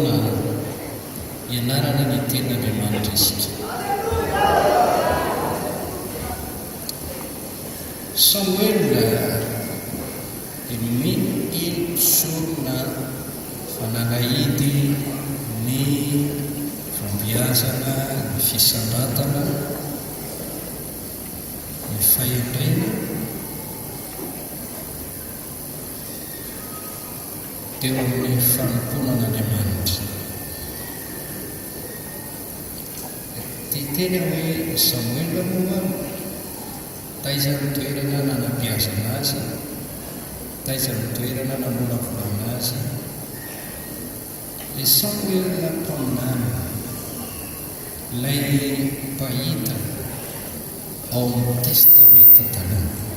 fotoana ianarana ny ten'Andriamanitra isika. Samuela dia mino sorona fanalahidy ny fambiazana, ny fisandrantana, ny fahendrena teo amin'ny fanomponan'Andriamanitra. Titeny hoe Samuela moa taiza ny toerana nanampiazana azy, taiza ny toerana namolavolana azy. Le Samuela mpaminany, ilay mpahita ao amin'ny testamenta taloha.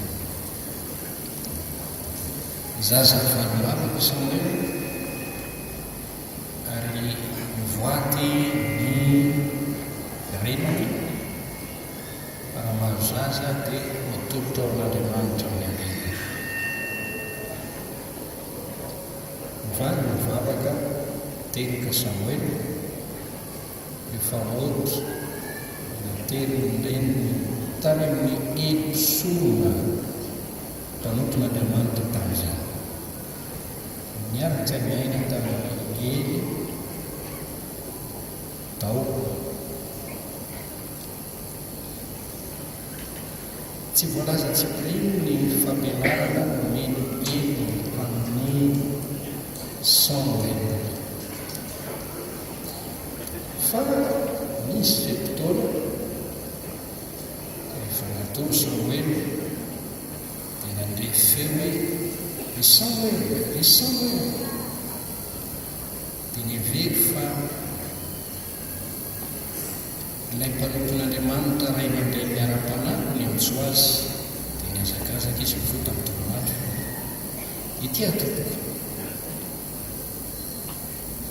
Zaza valomavaka Samuela ary mivoaty ny reniny raha maro zaza dia matolotra ao an'Andriamanitra amin'ny alena. Mivaly mivavaka terika Samuela efa oty natery ny reniny tany amin'ny Elosona mpanoton'Andriamanitra tamin'izany. Niaraka miaina tamin'ny Ely tao. Tsy voalaza tsipirino ny fampianarana nomeny Ely amin'ny Samuela. Fa nisy zay fotoana rehefa natao Samuela dia nandeha feo hoe ry Samuela, ry Samuela. Dia nivery fa ilay mpanompon'Andriamanitra ray aman-dreny miara-panahy ny antso azy dia niazakazaka izy mivota amin'ny toromarika. Ity atoko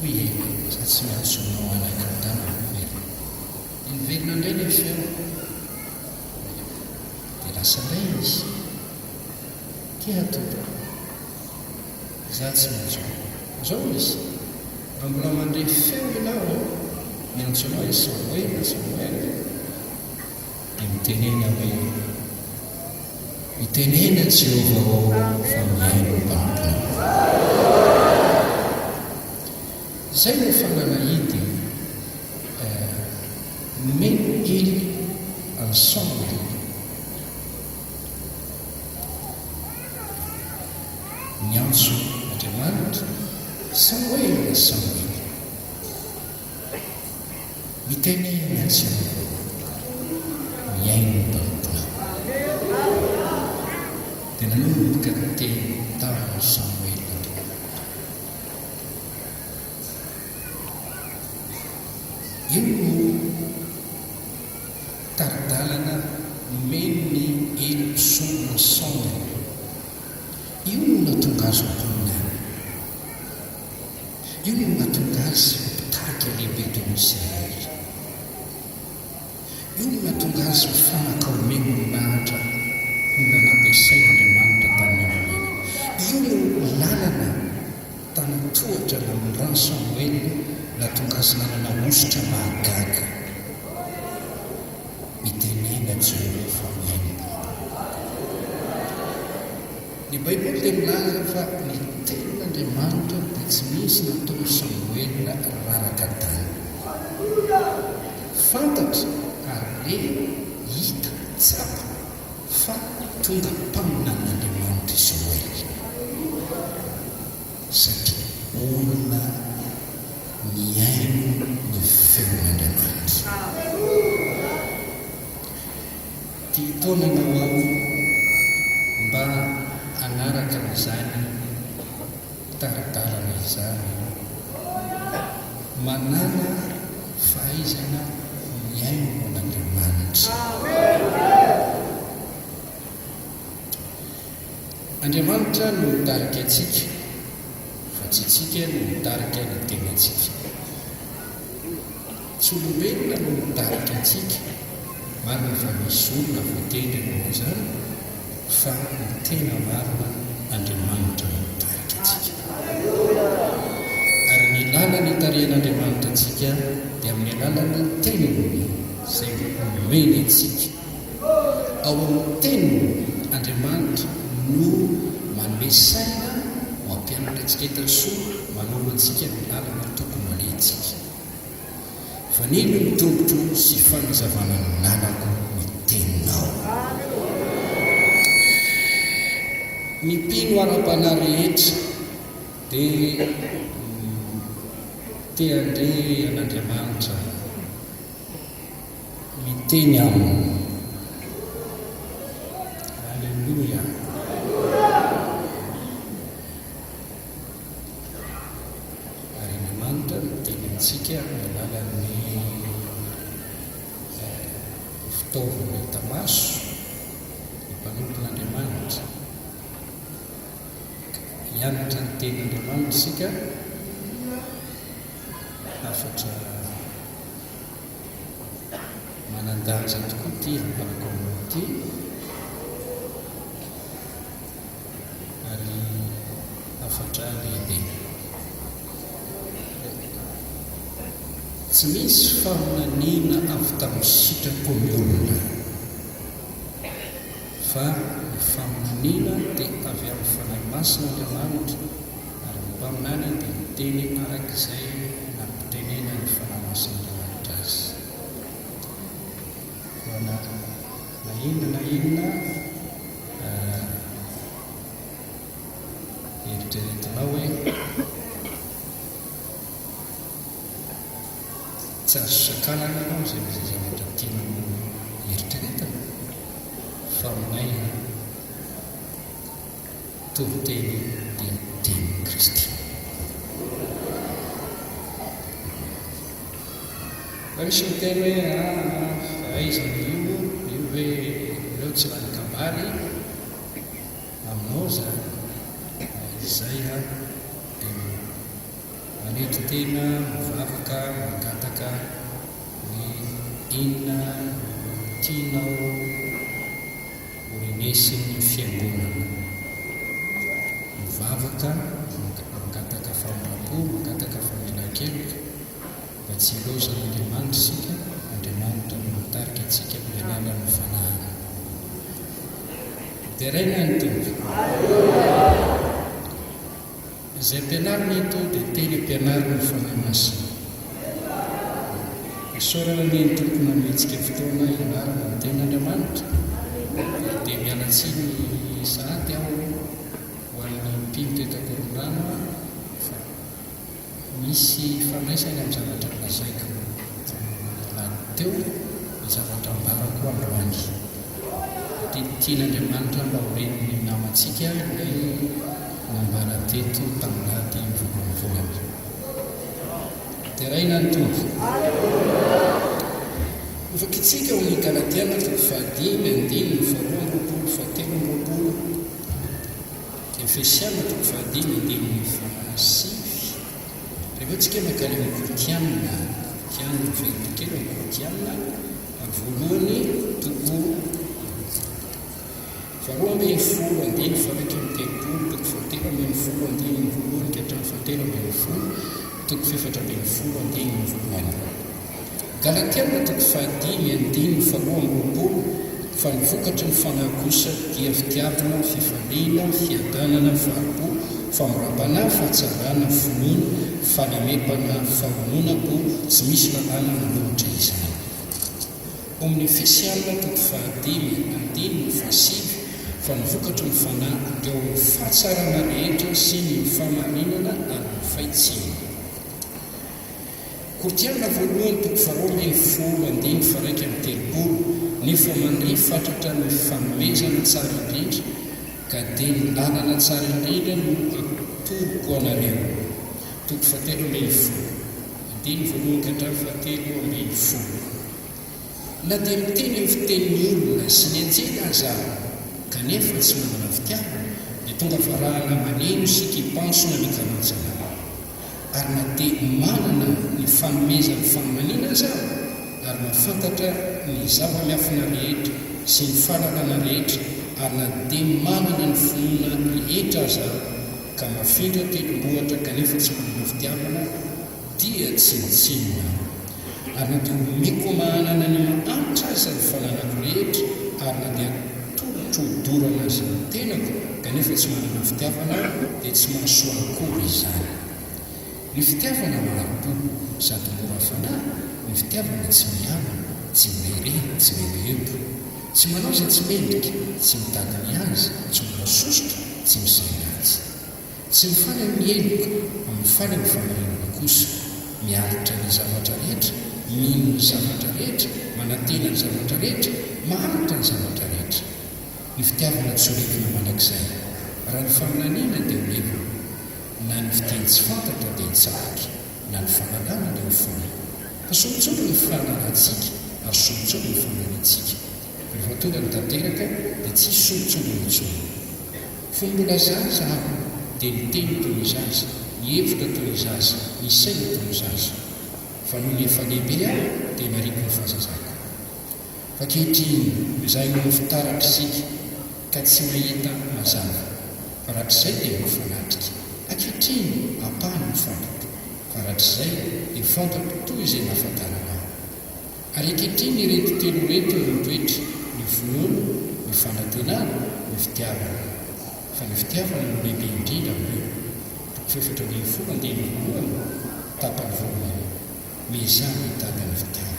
hoe za tsy miantsonao anaka tana niverina indray ny feo dia lasa indray izy. Ity atoko za tsy miantsonao zao izy raha mbola mandray feo ianao miantsonao izy Samuela, Samuela. Dia mitenena hoe mitenena Jehovah fa miaino mpampona. Zay no fanalahidy nomeny Ely any Samuela. Niantso Andriamanitra, Samuela, Samuela. Mitenena Jehovah miaino mpampona. Dia nanomboka teny tamin'ny Samuela. Io no taridalana nomeny ny Elosona Samuela. Io no natonga azy mponina. Io no natonga azy mpitahika lehibe teo amin'Israely. Io no natonga azy mifanakaomeny ny nahatra no nampiasain'Andriamanitra tamin'ny aman'iny. Io no lalana tanatohatra amin'ny rano Samuela natonga azy nanana ositra mahagaga. Mitenena Jehovah fa miaino. Ny Baiboly dia milaza fa ny ten'Andriamanitra dia tsy misy natao Samuela raraka tany. Fantatra ary hita tsapa fa tonga mpaminan'Andriamanitra Samuela satria olona miaino ny feon'Andriamanitra. Ty taonana ao mba anaraka n'izany taridalana izany manana fahaizana miaino n'Andriamanitra. Andriamanitra no mitarika antsika fa tsy tsika no mitarika ny tenantsika. Tsy olombelona no mitarika antsika marina fa misy olona voatendry moa izany fa ny tena marina Andriamanitra no mitarika antsika. Ary ny lalany fitarian'andriamanitra antsika dia amin'ny alalana teniny izay omeny antsika. Ao amin'ny teniny Andriamanitra no manome saina ho ampianatra antsika hitasoa manolo antsika ny lalana tokony hoalentsika. Fa nino ny tongotro sy fanazavana ny lalako ny teninao. Ny mpino ara-panahy rehetra dia te-andre an'Andriamanitra miteny aminy. Alleluia. Ary Andriamanitra miteny antsika ny alalan'ny fitaovana hita maso ny mpanompon'Andriamanitra. Hianatra ny tenin'Andriamanitra isika afatra manandanja tokoa ty ampanako amin'ity ary afatra lehibe. Tsy misy faminaniana avy tamin'ny sitrapon'ny olona, fa ny faminaniana dia avy amin'ny fanahy masina Andriamanitra, ary ny mpaminany dia miteny arak'izay nampitenena ny fanahy masina Andriamanitra azy. Fa na inona eritreretinao hoe tsy azo sakanana ianao izay zavatra tianao eritreretana, fa aminay toviteny dia tenin'i Kristy. Fa misy miteny hoe fahaizana io hoe ireo tsy manan-kabary aminao zany. Izay dia manety tena mivavaka mangataka ny inona tianao orenesin'ny fiangonana. Mivavaka mangataka famirapo, mangataka famelan-keloka mba tsy ilozan'Andriamanitra isika, Andriamanitra no mitarika antsika amin'ny alalan'ny fanahana. Dia raina ny tompo. Izay ampianarina eto dia teny ampianarina ny fanahy masina. Isaorana ny tompony ametsika fotoana ianarana ny tenin'Andriamanitra. Dia mialatsiny sahady aho ho an'ny mpino teto Korondrano fa misy fandraisany amin'ny zavatra lazaiko lany teo, ny zavatra ambarako androany. Dia tian'Andriamanitra mba horeniny namantsika ilay nambara teto tamin'ady voalohany. Dia raina ny tompo. Afaka itsika ho ny Galatiana 5:5-7, Efesiana 5:5. Rehefa tsika mankany Koritianina, Koritianina velokely amin'ny Koritianina, voalohany toko 2:7-8, Galatiana 5:5-8, fa ny vokatry ny fanahy kosa dia fitiavana, fifaliana, fiadanana, fahabo, famorabana, fahatsarana, finoana, fanemepana, fahononako, tsy misy lalàna miloatra izany. Amin'ny Efesiana 5:5-7, fa ny vokatry ny fanahy dia ny fahatsarana rehetra sy ny fahamarinana ary ny fahitsiana. Koritianina voalohany 2:10-13, nefa mandray fatratra ny fanomezana tsara indrindra, ka dia ny lalana tsara indrindra no atoroko anareo. 2:7-10. Na dia miteny amin'ny fitenin'ny olona sy ny anjela aza kanefa tsy manana fitiavana, dia tonga varahana maneno sy kipansona mikamantsana. Ary na dia manana ny fanomezan'ny fanomaniana aza, ary mahafantatra ny zava-miafina rehetra sy ny fahalalana rehetra, ary na dia manana ny finoana rehetra aza, ka mafindra telombohatra kanefa tsy manana fitiavana, dia tsinitsinina ary na dia omeko mahanana ny mahanitra aza ny fananako rehetra ary na dia torotroodorana azy ny tenako kanefa tsy manana fitiavana dia tsy mahasoakory izany. Ny fitiavana marapo sady mora fanahy, ny fitiavana tsy miana, tsy mirena, tsy mihebo, tsy manao izay tsy mendrika, tsy mitady ny azy, tsy morasosotra, tsy misaina azy, tsy mifaly miheloka, mifaly ny famarinana kosa, miaritra ny zavatra rehetra, mino ny zavatra rehetra, manantena ny zavatra rehetra, maharitra ny zavatra rehetra. Ny fitiavana tsy horekina manakizay, raha ny faminaniana dia olevina, na ny fiteny tsy fantatra dia hitsapatra, na ny fahalalana dia hofona. Fa somotsolo ny fananantsika ary somotsolo ny fananantsika. Rehefa tonga ny tanteraka dia tsy somotsolo ny tsolo. Fombola zaza aho dia ny teny toy ny zaza, ny hevitra toy ny zaza, ny saina toy ny zaza. Fa noho ny efa lehibe aho dia mariko ny fahazazako. Fa kehitriny izahay no fitaratra isika ka tsy mahita mazava, fa rahatr'izay dia mifanatrika. Ankehitriny ampahany ny fantatra, fa rahatr'izay dia fantatra toy izay nahafantarana aho. Ary ankehitriny ireto telo reto ny toetra, ny finoana, ny fanantenana, ny fitiavana. Fa ny fitiavana no lehibe indrindra amin'io. Toko fefatra ny folo andiny voalohany tapany voalohany, mizany hitady ny fitiavana.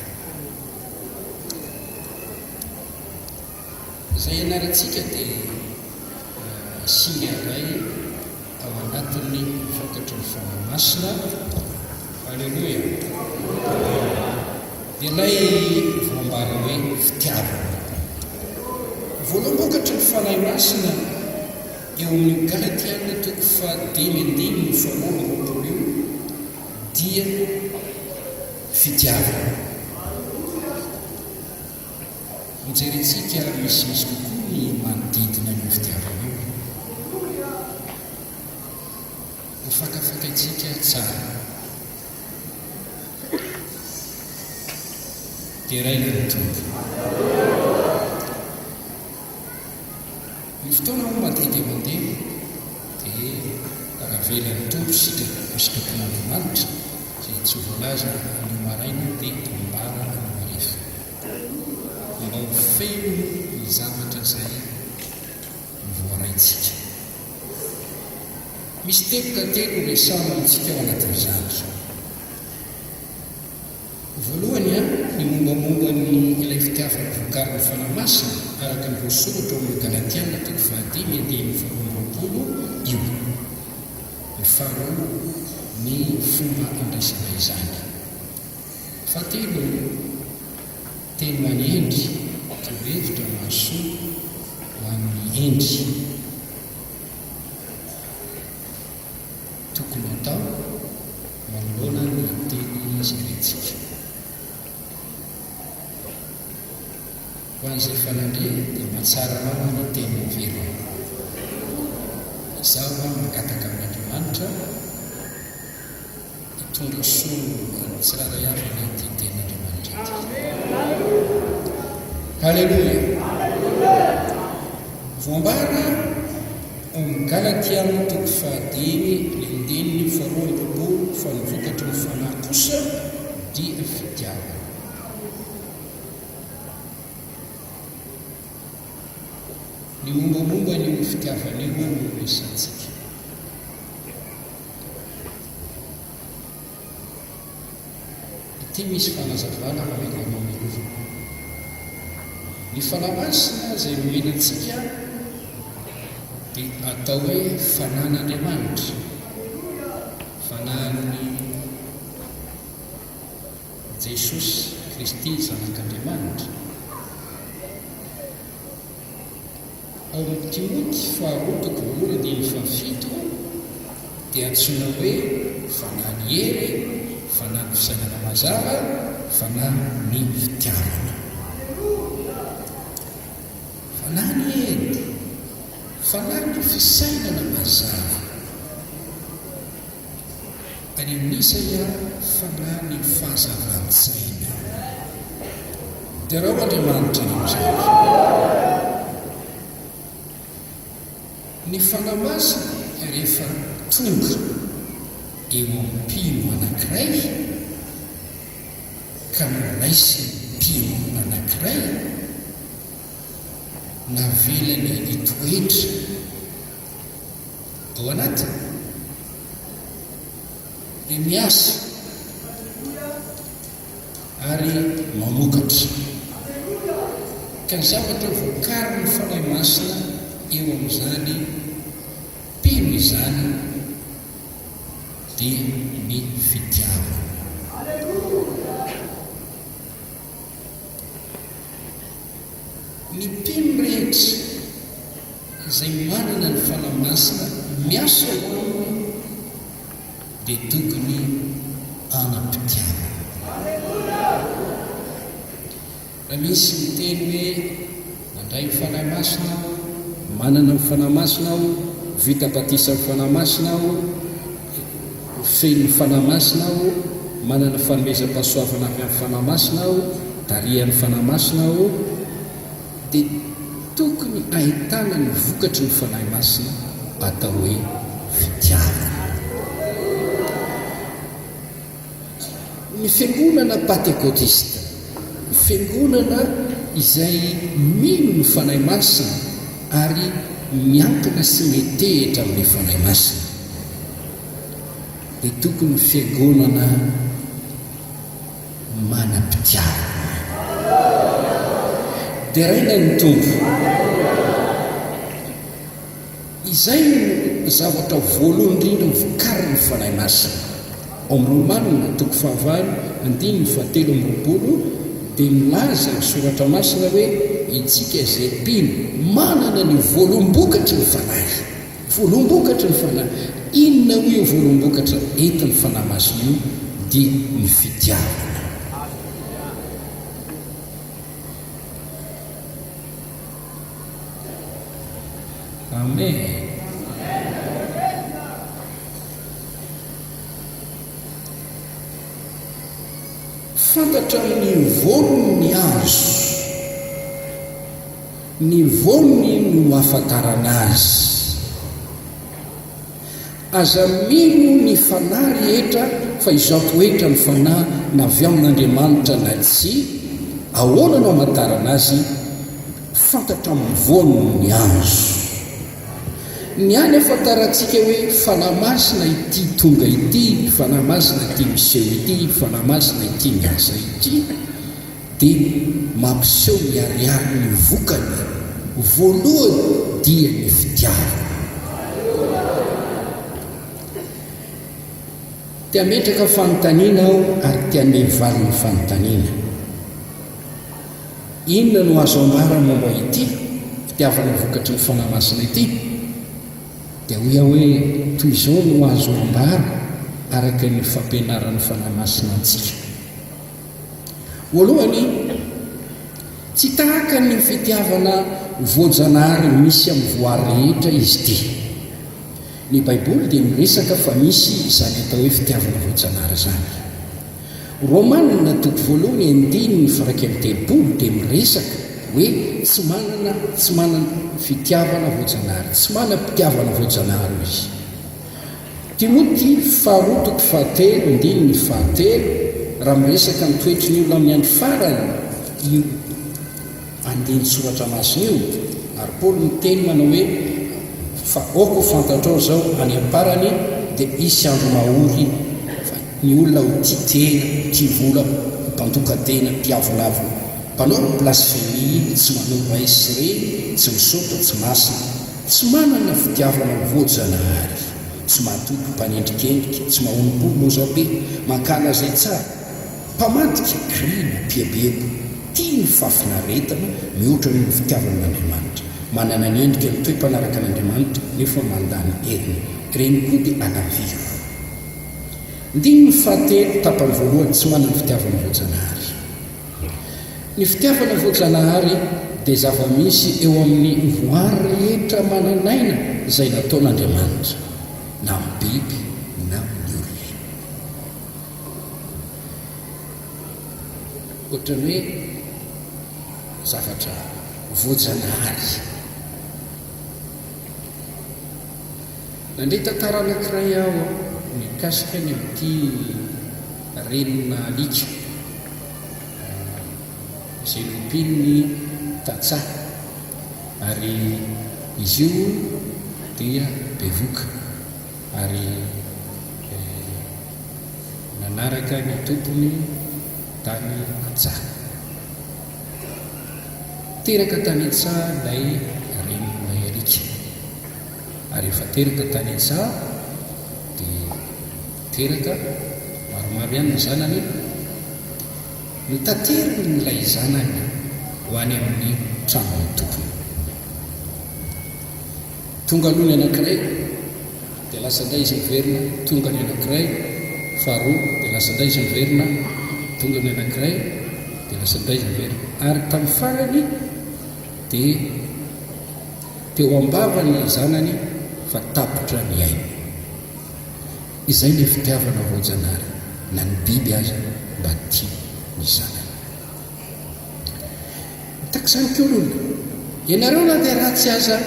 Izay ianarantsika dia singa iray ao anatin'ny vokatry ny fanamasina. Alleloia. Dia ilay voambara hoe fitiavana. Voalohany vokatry ny fanahy masina eo amin'ny Galatiana toko 5:4 dia fitiavana. Mijerentsika misy kokoa ny manodidina ny fitiavana io. Ho fakafakaitsika tsara. Dia raina ny tompo. Ny fotoana ho mandeha dia mandeha dia rahavelan'ny tompo sitrapon'Andriamanitra izay tsy voalaza ny maraina dia tombara ny marefa. Mba ho feno ny zavatra izay voaraintsika. Misy teloka telo resahana amintsika ao anatin'izany. Voalohany ny mombamomba ny ilay fitiavana vokariny fanamasina araka ny voasoratra amin'ny Galatiana toko 5:4 io. Ny faharoa ny fomba andraisana izany. Fahatelo teny manendry tohevitra mahasoa ho amin'ny endry. Tokony atao manoloana ny teny jerentsika. Ho an'izay fanandre dia mahatsara mama ny teny velona. Izaho mangataka amin'Andriamanitra hitondra soa ny tsiraray avy ny ity ten'Andriamanitra ity. Halleluia. Voambara amin'ny Galatiana toko 5:4 fa ny vokatry ny fanahy kosa dia fitiavana. Ny mombamomba ny fitiavana io no resantsika. Ity misy fanazavana mamaikamamilo. Ny fanamasina izay nomenantsika dia atao hoe fanan'Andriamanitra, fanan'ny Jesosy Kristy zanak'Andriamanitra. Ao amin'ny Timoty 2:7 dia antsoina hoe fanany hery, fanany fisainana mazava, fanany fitiavana. Fanany hery, fanany fisainana mazava. Any amin'Isaia fanany fahazavan-tsaina. Dia raha Andriamanitra ny amin'izay. Ny fanamasina rehefa tonga eo ampino anankiray ka nolaisy mpino anankiray navelany itoetra ao anatiny dia miasa ary mamokatra ka ny zavatra voakary ny fanahy masina eo amin'izany mpino izany dia ny fitiavana. Ny mpino rehetra izay manana ny fanahy masina miasa ao aminy dia tokony anam-pitiavana. Raha misy miteny hoe mandray ny fanahy masina aho, manana ny fanahy masina aho, vita batisa ny fanahy masina aho, feno ny fanahy masina aho, manana fanomezam-pahasoavana avy amin'ny fanahy masina aho, tarihan'ny fanahy masina aho, dia tokony ahitana ny vokatry ny fanahy masina atao hoe fitiavana. Ny fiangonana pentekôtista, ny fiangonana izay mino ny fanahy masina ary miankina sy metehitra amin'ny fanahy masina dia tokony fiangonana manam-pitiavana. Dia raina ny tompo, izay zavatra voalohany indrindra vokariny ny fanahy masina. Ao amin'ny Romanina toko 9:7 dia milaza ny soratra masina hoe itsika izay mpino manana ny voalombokatra ny fanahy. Voalombokatra ny fanahy, inona hoe io voalombokatra entin'ny fanahy masina io? Dia ny fitiavana. Amen. Fantatra amin'ny vonony ny azo, ny vonony no ahafantarana azy. Aza mino ny fanahy rehetra fa izao toetra ny fanahy na avy amin'Andriamanitra na tsy, ahoana no hamantarana azy? Fantatra amin'ny vonony ny azo. Ny any afantarantsika hoe fanahy masina ity tonga ity, fanahy masina ity miseho ity, fanahy masina ity miasa ity, dia mampiseho miariary ny vokany. Voalohany dia ny fitiavana. Tia metraka fanontaniana aho ary tia mivaly ny fanontaniana. Inona no azo ambara momba ity fitiavana vokatry ny fanahy masina ity? Dia hoy aho hoe toy izao no azo ambara araka ny fampianaran'ny fanahy masina antsika. Voalohany, tsy tahaka ny fitiavana voajanahary misy amin'ny voary rehetra izy ity. Ny Baiboly dia miresaka fa misy izany atao hoe fitiavana voajanahary izany. Romanina toko 1:9 dia miresaka hoe tsy manana fitiavana voajanahary, tsy manana mpitiavana voajanahary izy. Timoty 2:7 raha miresaka ny toetry ny olona amin'ny andro farany io andiny soratra masina io, ary Paoly miteny manao hoe fa aoko fantatrao zao any amparany dia isy andro mahory ny olona ho tia tena, tia vola, mpandoka-tena, mpiavolavo, mpanao blasfémie, tsy manova esireny, tsy misaotra, tsy masina, tsy manana fitiavana voajanahary, tsy mahatoky mpanendrikendrika, tsy mahonom-polo lozabe, mankala zay tsara, mpamadika krina, mpiabebo, tia ny fafinaretana, mihoatra ny fitiavan'Andriamanitra, manana ny endrika ny toe-mpanaraka an'Andriamanitra nefa mandany heriny, reny koa dia anavio. Ndiny ny fahatelo tapany voalohany, tsy manana fitiavana voajanahary. Ny fitiavana voajanahary dia zava-misy eo amin'ny voary rehetra mananaina izay nataon'Andriamanitra, na amin'ny biby na amin'ny olona. Ohatran'ny hoe zavatra voajanahary. Nandray tantara anankiray aho mikasika ny amin'ity renina alika izay lompininy tatsà ary izy io dia bevoka ary nanaraka ny tompony tany atsà teraka tany atsà ilay renina alika ary efa teraka tany atsà dia teraka maromaro ihany ny zanany no tateriny n'ilay zanany ho any amin'ny tranony tompony tonga aloha ny anankiray dia lasa indray izy miverina tonga ny anankiray faharoa dia lasa indray izy miverina tonga ny anankiray dia lasa indray izy miverina ary tamin'ny farany dia teo ambavany zanany fa tapotra ny ainy izay ilay fitiavana voajanahary na ny biby aza mba tia ny zanany takizany keolona ianareo na dia ratsy aza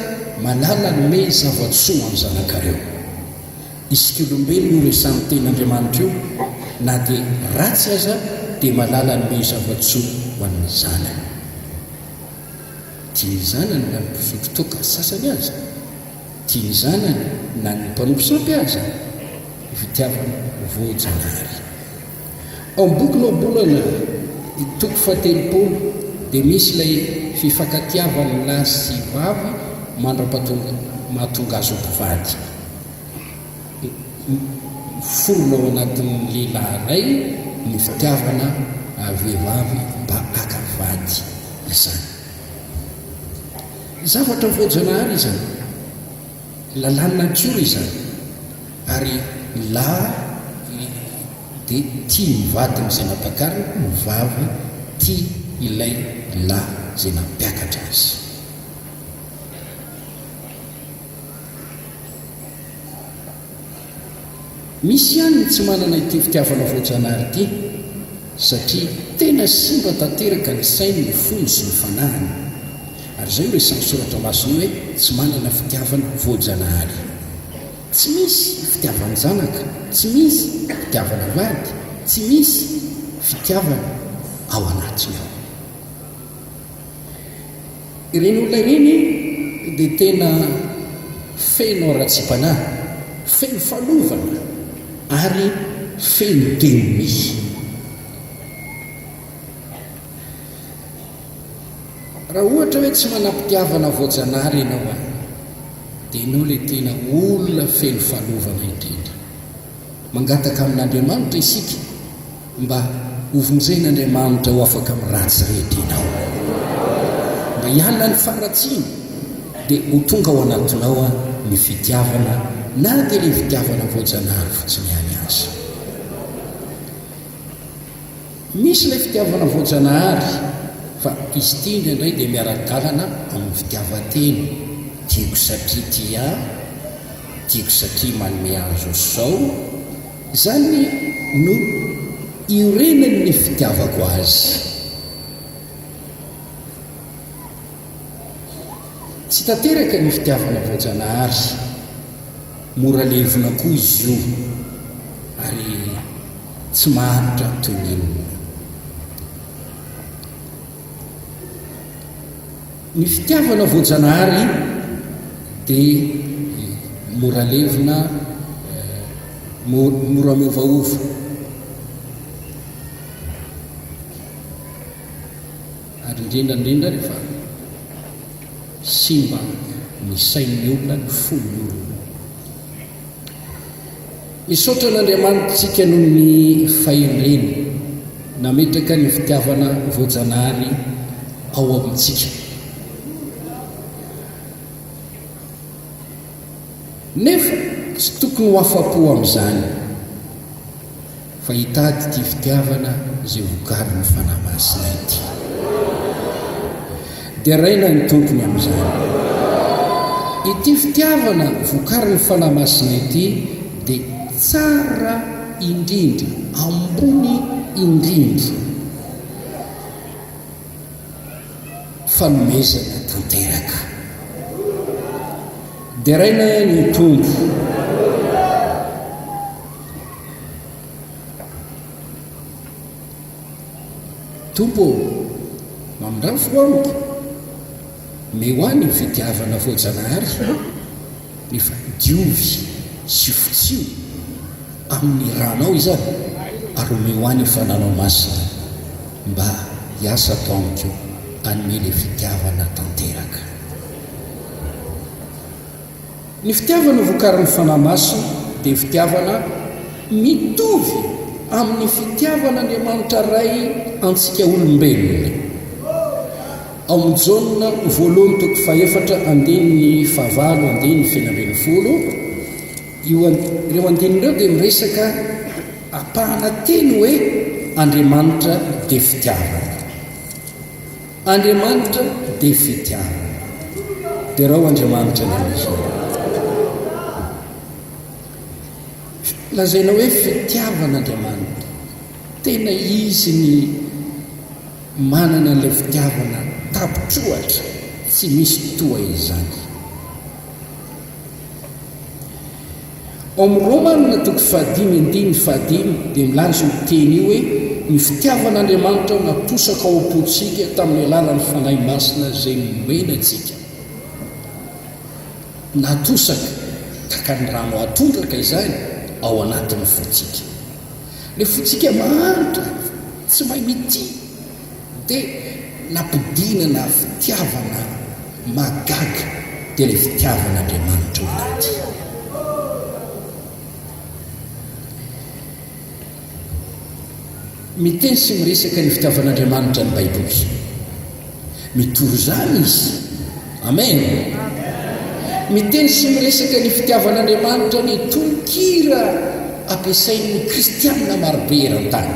malala nome zavatsoa amin'ny zanakareo isika olombelona io resany ten'Andriamanitra io na dia ratsy aza dia malala nome zavatsoa ho an'ny zanany tia ny zanany na ny mpisotrotoka sasany aza tia ny zanany na ny mpanomposampy aza fitiavana voajanahary ao boky nobolana toko fahatelopolo dia misy ilay fifankatiavany lahy sy vavy mandra-patonga mahatonga azo mpivady forona ao anatin'ny lehilahy ray ny fitiavana vehivavy mba akavady izany zavatra voajanahary izany lalàna natiora izany ary lahy dia tia mivady n'izay nampakariny ny vavy tia ilay lahy izay nampiakatra azy misy ihany ny tsy manana ity fitiavana voajanahary ity satria tena simba tanteraka ny sainy ny fony sy ny fanahiny ary zay hoe samy soratra masony hoe tsy manana fitiavana voajanahary tsy misy fitiavana zanaka tsy misy fitiavana vady tsy misy fitiavana ao anatiny ao ireny olona ireny dia tena feno ara-tsi-panahy feno falovana ary feno teny raha ohatra hoe tsy manam-pitiavana voajanahary ianao a dia ianao ilay tena olona feno falovana indrindra mangataka amin'Andriamanitra isika mba hovonjen'Andriamanitra ho afaka amin'ny ratsy rehetra ianao mba hialina ny faratsiana dia ho tonga ao anatinao a ny fitiavana na dia ilay fitiavana voajanahary fotsiny ihany azy misy ilay fitiavana voajanahary fa izy ity indray dia miara-dalana amin'ny fitiavan-teny tiako satria tia tiako satria manome azo zao izany no iorenany ny fitiavako azy tsy tanteraka ny fitiavana voajanahary mora levina koa izy io ary tsy maharitra tonenina ny fitiavana voajanahary dia mora levina mora miovaova ary indrindrandrindra rehefa simba ny sain'ny olona ny fon'ny olona misaotra n'Andriamanitsika noho ny fahendreny nametraka ny fitiavana voajanahary ao amintsika nefa tsy tokony ho afa-po amin'izany fa hitady ity fitiavana izay vokary ny fanahy masina ity dia raina ny tompony amin'izany ity fitiavana vokary ny fanahy masina ity dia tsara indrindra ambony indrindra fanomezana tanteraka dia raina ny tompo tompo mamindrafo amiko mehoany ny fitiavana voajanahary nefa diovy sy fotsio amin'ny ranao izany ary mehoany fananao masina mba hiasa atao amiko anome le fitiavana tanteraka. Ny fitiavana vokarin'ny fanahy masina dia fitiavana mitovy amin'ny fitiavana Andriamanitra ray antsika olombelona. Ao amin'ny Jaona 1:9-9 ireo andinin'ireo dia miresaka apahana teny hoe Andriamanitra dia fitiavana. Andriamanitra dia fitiavana. Dia rao Andriamanitra namizy lazaina hoe fitiavana Andriamanitra, tena izy ny manana ilay fitiavana tapitrohatra tsy misy toa izany. Ao amin'ny Romanina 5:5 dia milaza io teny io hoe ny fitiavan'Andriamanitra natosaka ao am-pontsika tamin'ny alalan'ny fanahy masina izay nomena antsika. Natosaka taka ny rano atondraka izany ao anatin'ny fotsika. Le fotsika mahantra tsy mahay mity dia nampidinana fitiavana magaga dia le fitiavan'Andriamanitra ao anaty. Miteny sy miresaka ny fitiavan'Andriamanitra ny Baiboly. Mitory zany izy. Amen. Miteny sy miresaka ny fitiavan'Andriamanitra ny tononkira ampiasain'ny kristianina marobe eran-tany.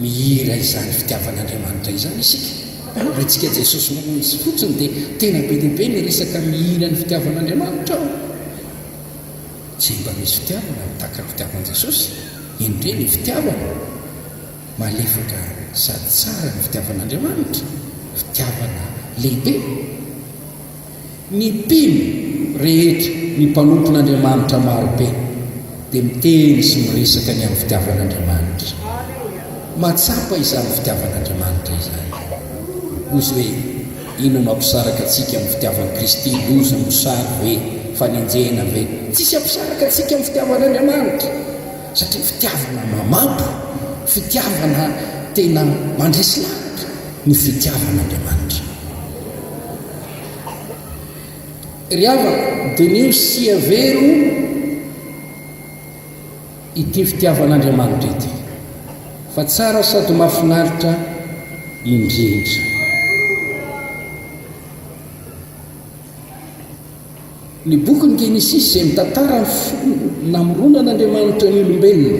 Mihira izany fitiavan'Andriamanitra izany isika. Raha tsika Jesosy mamonjy fotsiny dia tena be dia be ny resaka mihira ny fitiavan'Andriamanitra ao. Tsy mba misy fitiavana mitaka ny fitiavan'i Jesosy. Indre ny fitiavana malefaka sady tsara ny fitiavan'Andriamanitra, fitiavana lehibe. Ny mpino rehetra ny mpanompon'Andriamanitra marobe dia miteny sy miresaka ny amin'ny fitiavan'Andriamanitra. Matsapa izany fitiavan'Andriamanitra izany. Ozy hoe inona mampisaraka antsika amin'ny fitiavan'i Kristy, loza mosary hoe fanenjena hoe tsisy ampisaraka antsika amin'ny fitiavan'Andriamanitra. Satria fitiavana mamapo, fitiavana tena mandresy lavitra ny fitiavan'Andriamanitra. Ry havana, dinio sy avero ity fitiavan'Andriamanitra ity, fa tsara sady mahafinaritra indrindra. Ny bokin'ny Genesis izay mitantara namoronan'Andriamanitra ny olombelona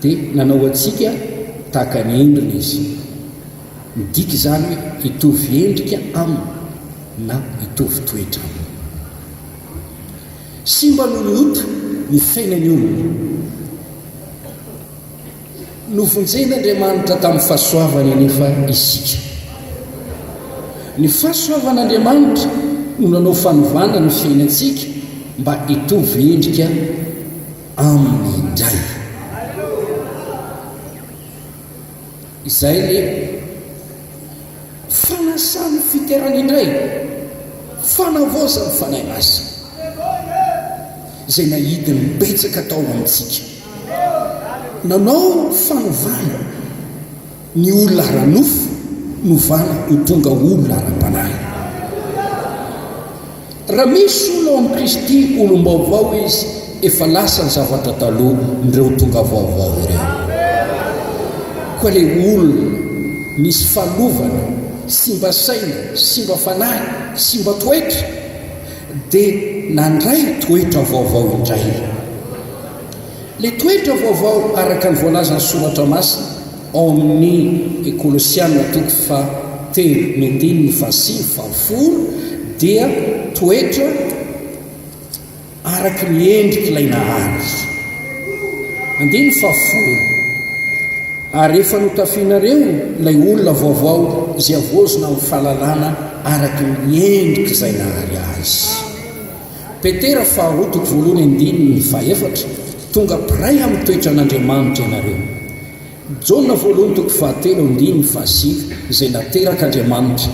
dia nanao antsika tahaka ny endriny izy. Midika izany hoe hitovy endrika aminy na hitovy toetra aminy. Sy mba loloota ny fiainany olona. Novonjen'Andriamanitra tamin'ny fahasoavany anefa isika. Ny fahasoavan'Andriamanitra no nanao fanovana ny fiainantsika mba hitovy endrika aminy indray. Izay le fanasany fiterany indray, fanavaozany fanahy masina izay nahidiny betsaka tao amintsika. Nanao fanovana ny olona ranofo novana ho tonga olona ara-panahy. Raha misy olona ao amin'ny Kristy olom-baovao izy, efa lasa ny zavatra taloha nireo tonga vaovao ireo. Koa le olona misy falovana, sy mba saina, sy mba fanahy, sy mba toetra, dia nandray toetra vaovao indray. Le toetra vaovao araka ny voalazan'ny soratra masina ao amin'ny Kolosianina 3:3-5 dia toetra araka ny endrika ilay nahary. 5 ary efa notafianareo ilay olona vaovao izay avozona amin'ny fahalalana araka ny endrika izay nahary azy. Petera 2:1-4 tonga piray amin'ny toetran'Andriamanitra ianareo. jaona voalohany toko fahatelo andiny fahasivy izay nateraka andriamanitra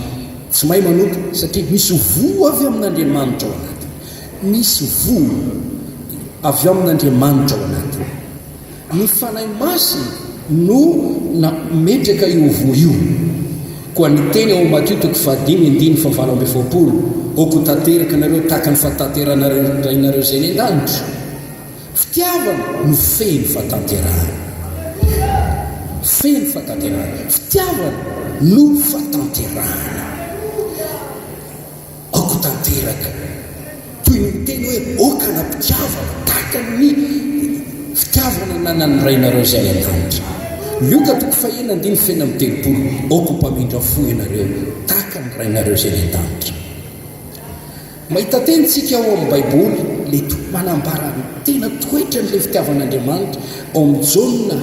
tsy mahay manoto satria misy vo avy amin'andriamanitra ao anatiny, misy vo avy amin'andriamanitra ao anatiny. Ny fanahy masina no nametraka io vo io koa ny teny ao Matio toko fahadimy andiny fahavalo amby efapolo oko tanteraka nareo tahaka ny fahatanteranareo zay ny an-danitra. Fitiavana no feno fahatanterahana, feno fahatanterahana, fitiavana no fahatanterahana. Oko tanteraka toy ny teny hoe okana mpitiavana tahaka ny fitiavana nananirainareo zay ny an-danitra. Lioka toko fahena andiny fena amin'ny telopolo oko mpamindra fo ianareo tahaka ny rainareo zay ny an-danitra. Mahita tenitsika ao amin'ny baiboly le manambara tena toetra n'ilay fitiavan'Andriamanitra ao amin'ny Jaona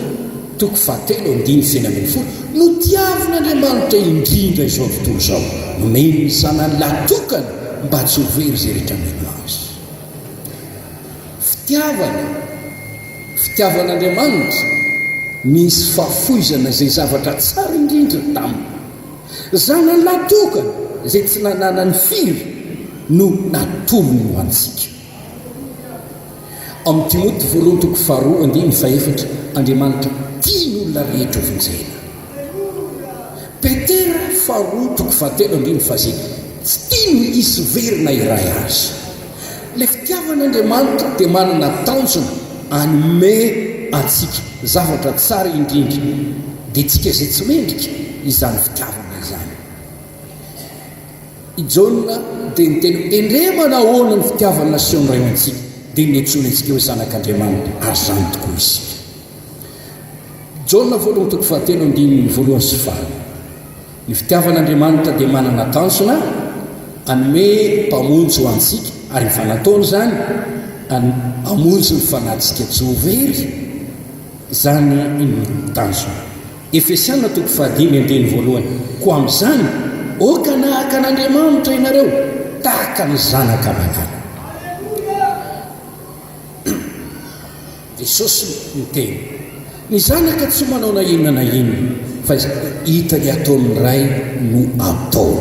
toko fahatelo andiny fena amin'ny folo. No tiavin'Andriamanitra indrindra izao tontolo izao, nomeny ny sanany latokana mba tsy ho very izay rehetra meno azy. Fitiavan'Andriamanitra misy fahafoizana izay zavatra tsara indrindra taminy. Zanany latokana izay tsy nananany firy no natolony ho antsika. Amin'ny Timoty voalohany toko faharoa andiny fahaefatra, Andriamanitra tia ny olona rehetra ho vonjena. Petera faharoa toko fahatelo andiny fahazelo, tsy tia ny hisy verina iray azy. Ilay fitiavan'Andriamanitra dia manana tanjona anome antsika zavatra tsara indrindra, dia tsika izay tsy mendrika izany fitiavana izany. I Jaona dia niteny endremana ahoana ny fitiavana nasiony ray amantsika, dia niantsona antsika hoe zanak'Andriamanitra ary zany tokoa isika. Jaona voalohany toko fahatelo andiny voalohany sy faha. Ny fitiavan'Andriamanitra dia manana tanjona anome mpamonjy ho antsika, ary ny fanataony zany amonjy ny fanatsika tsy ho very, zany ny tanjona. Efesiana toko fahadimy andiny voalohany, koa amin'izany oka nahaka an'Andriamanitra ianareo tahaka ny zanaka manana. Jesosy niteny, ny zanaka tsy manao na inona na inona fa hita ny ataon'ny ray no atao.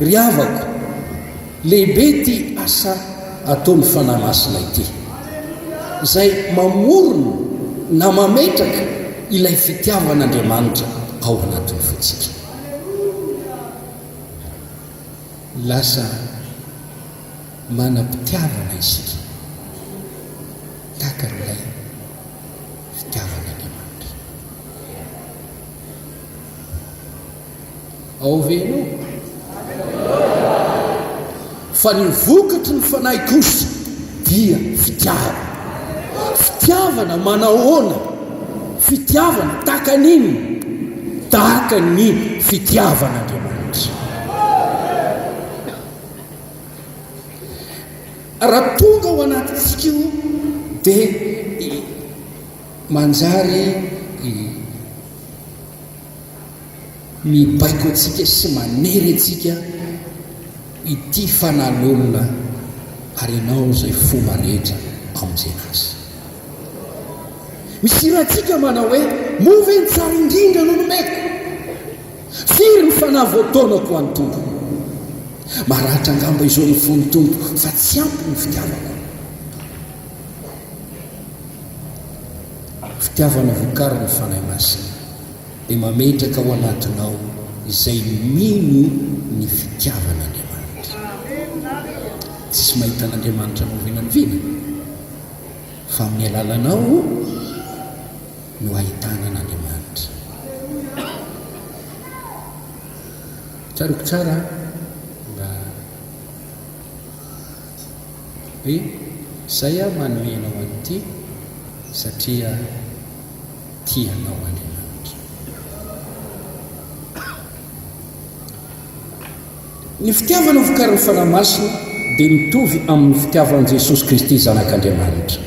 Ry havako, lehibe ty asa ataon'ny fanahy masina ity, izay mamorona na mametraka ilay fitiavan'Andriamanitra ao anatin'ny fotsika. Lasa manam-pitiavana isika tahaka ilay fitiavan'Andriamanitra. Ao venao fa ny vokatry ny fanahy kosa dia fitiavana. Fitiavana manahoana? Fitiavana tahaka n'inona? Tahaka ny fitiavan'Andriamanitra. Raha tonga ao anatintsika io dia manjary mibaiko antsika sy manery antsika ity fanan'olona ary ianao izay fomba rehetra amin'izay azy. Misy rahantsika manao hoe move ny tsara indrindra no nomeko, firy ny fanahy voataonako any tompo. Marahatra angamba izao ny fony tompo fa tsy ampy ny fitiavana. Fitiavana vokariny ny fanahy masina dia mametraka ao anatinao izay mino ny fitiavan'Andriamanitra. Tsy mahita an'Andriamanitra movinanvina fa amin'ny alalanao no ahitana an'Andriamanitra. Tsaroko tsara mba hoe izay aho manome anao an'ity satria tianao Andriamanitra. Ny fitiavana vokarin'ny fanahy masina dia mitovy amin'ny fitiavan'i Jesosy Kristy zanak'Andriamanitra.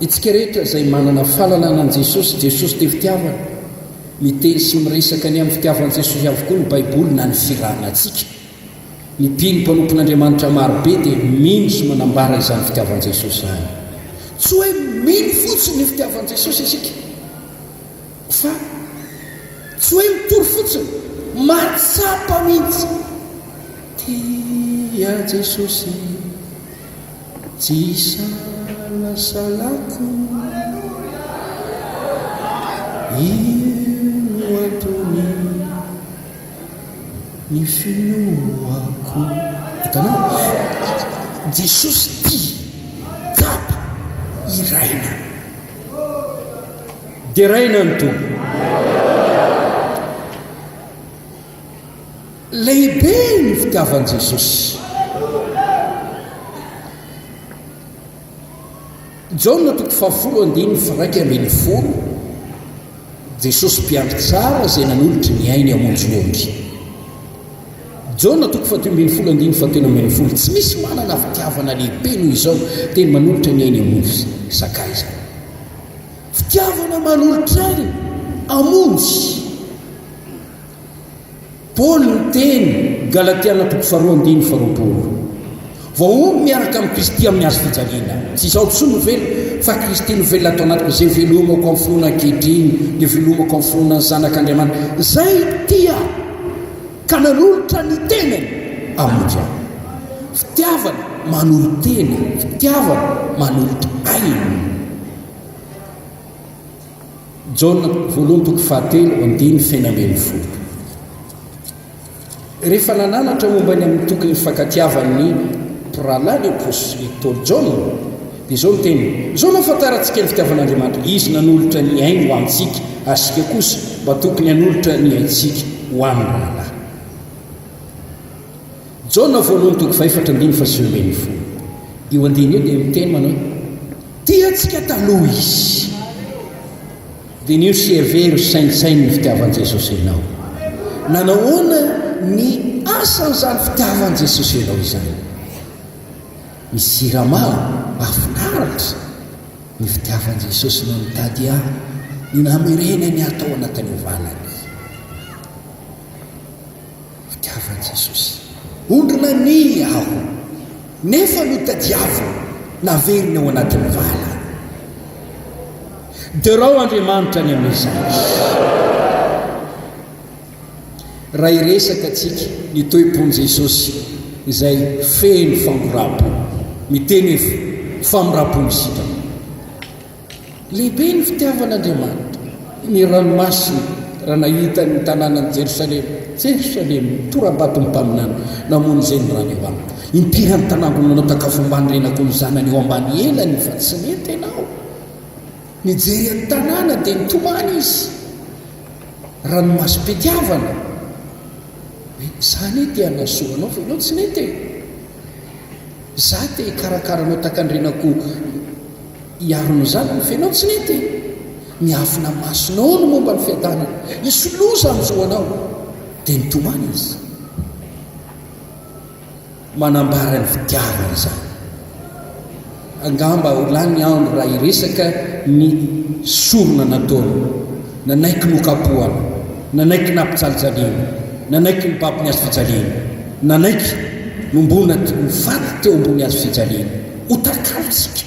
Itsika rehetra izay manana fahalalana an' Jesosy, Jesosy dia fitiavana, miteny sy miresaka ny amin'ny fitiavan'i Jesosy avokoa ny baiboly na ny firana antsika. Ny mpino mpanompon'Andriamanitra marobe dia mino sy manambara izany fitiavan'i Jesosy izany. Tsy hoe mino fotsiny ny fitiavan'i Jesosy isika fa tsy hoe mitory fotsiny matsapa mihitsy tia Jesosy tsy salasalako ino antony ny finoako hitanao Jesosy tia kapa iraina dia raina ny tompo lehibe ny fitiavan'i Jesosy. Jaona 7:1 Jesosy mpiandry tsara izay nanolotra ny ainy amonjonyondry. Jaona 8:13 tsy misy manana fitiavana lehibe noho izao teny manolotra ny ainy amonjy sakay izany. Fitiavana manolotra ainy amonjy. Paoly ny teny Galatiana 2:20 vao miaraka amin'ny Kristy amin'ny azo fijaliana. Tsy izao tsy novely fa Kristy novelona atao anatiko izay velomako amin'ny finoana ankehitriny, dia velomako amin'ny finoana ny zanak'Andriamanitra. Zay tia ka nanolotra ny tenany amonjy ahy. Fitiavana manolo teny, fitiavana manolotra ainy. Jaona 1:7 rehefa nananatra momba ny amin'ny tokony fankatiavan'ny pralany apôstôly Jaona dia izao no teny izao nahafantarantsika ny fitiavan'Andriamanitra izy nanolotra ny ainy ho antsika asika kosa mba tokony hanolotra ny aintsika ho an'ny rahalahy. Jaona 1:4 io andiny io dia miteny manao tia antsika taloha izy dia nio servero sainsainy ny fitiavan'i Jesosy ianao. Nanahoana ny asan'izany fitiavan'i Jesosy ianao izany? Ny sirama afinaritra ny fitiavan'i Jesosy no mitady ahy ny namerena ny atao anatin'ny ovalany. Fitiavan'i Jesosy ondrona ny aho nefa no tadiavo naveriny ao anatin'ny vala. Dia rao Andriamanitra ny amin'izany. Raha iresaka atsika ny toepon'i Jesosy izay feno famorapo miteny famorapony sitrana. Lehibe ny fitiavan'Andriamanitra. Ny ranomasina raha nahita ny tanànan'i Jerosalema torabato ny mpaminana namono izay ny rano eo aminy. Impirany tanàngony nanao takafom-bany renako ny zanany eo ambany elany fa tsy mety ianao. Nijery any tanàna dia nitomany izy. Ranomasim-pitiavana. Zany ty anasoanao fa ianao tsy nety. Za te karakaranao takandrenako hiaronao zany fa ianao tsy nety. Miafina masonao no momba ny fiadanana. Isoloza amin'izao anao dia nitomany izy. Manambara ny fitiavana izany. Angamba ho lany andro raha iresaka ny sorona nataony, nanaiky nokapohana, nanaiky nampijalijalina, nanaiky ny pampy ny azo fijaliana, nanaiky nombona mifaty teo ambony azo fijaliana. Ho takalontsika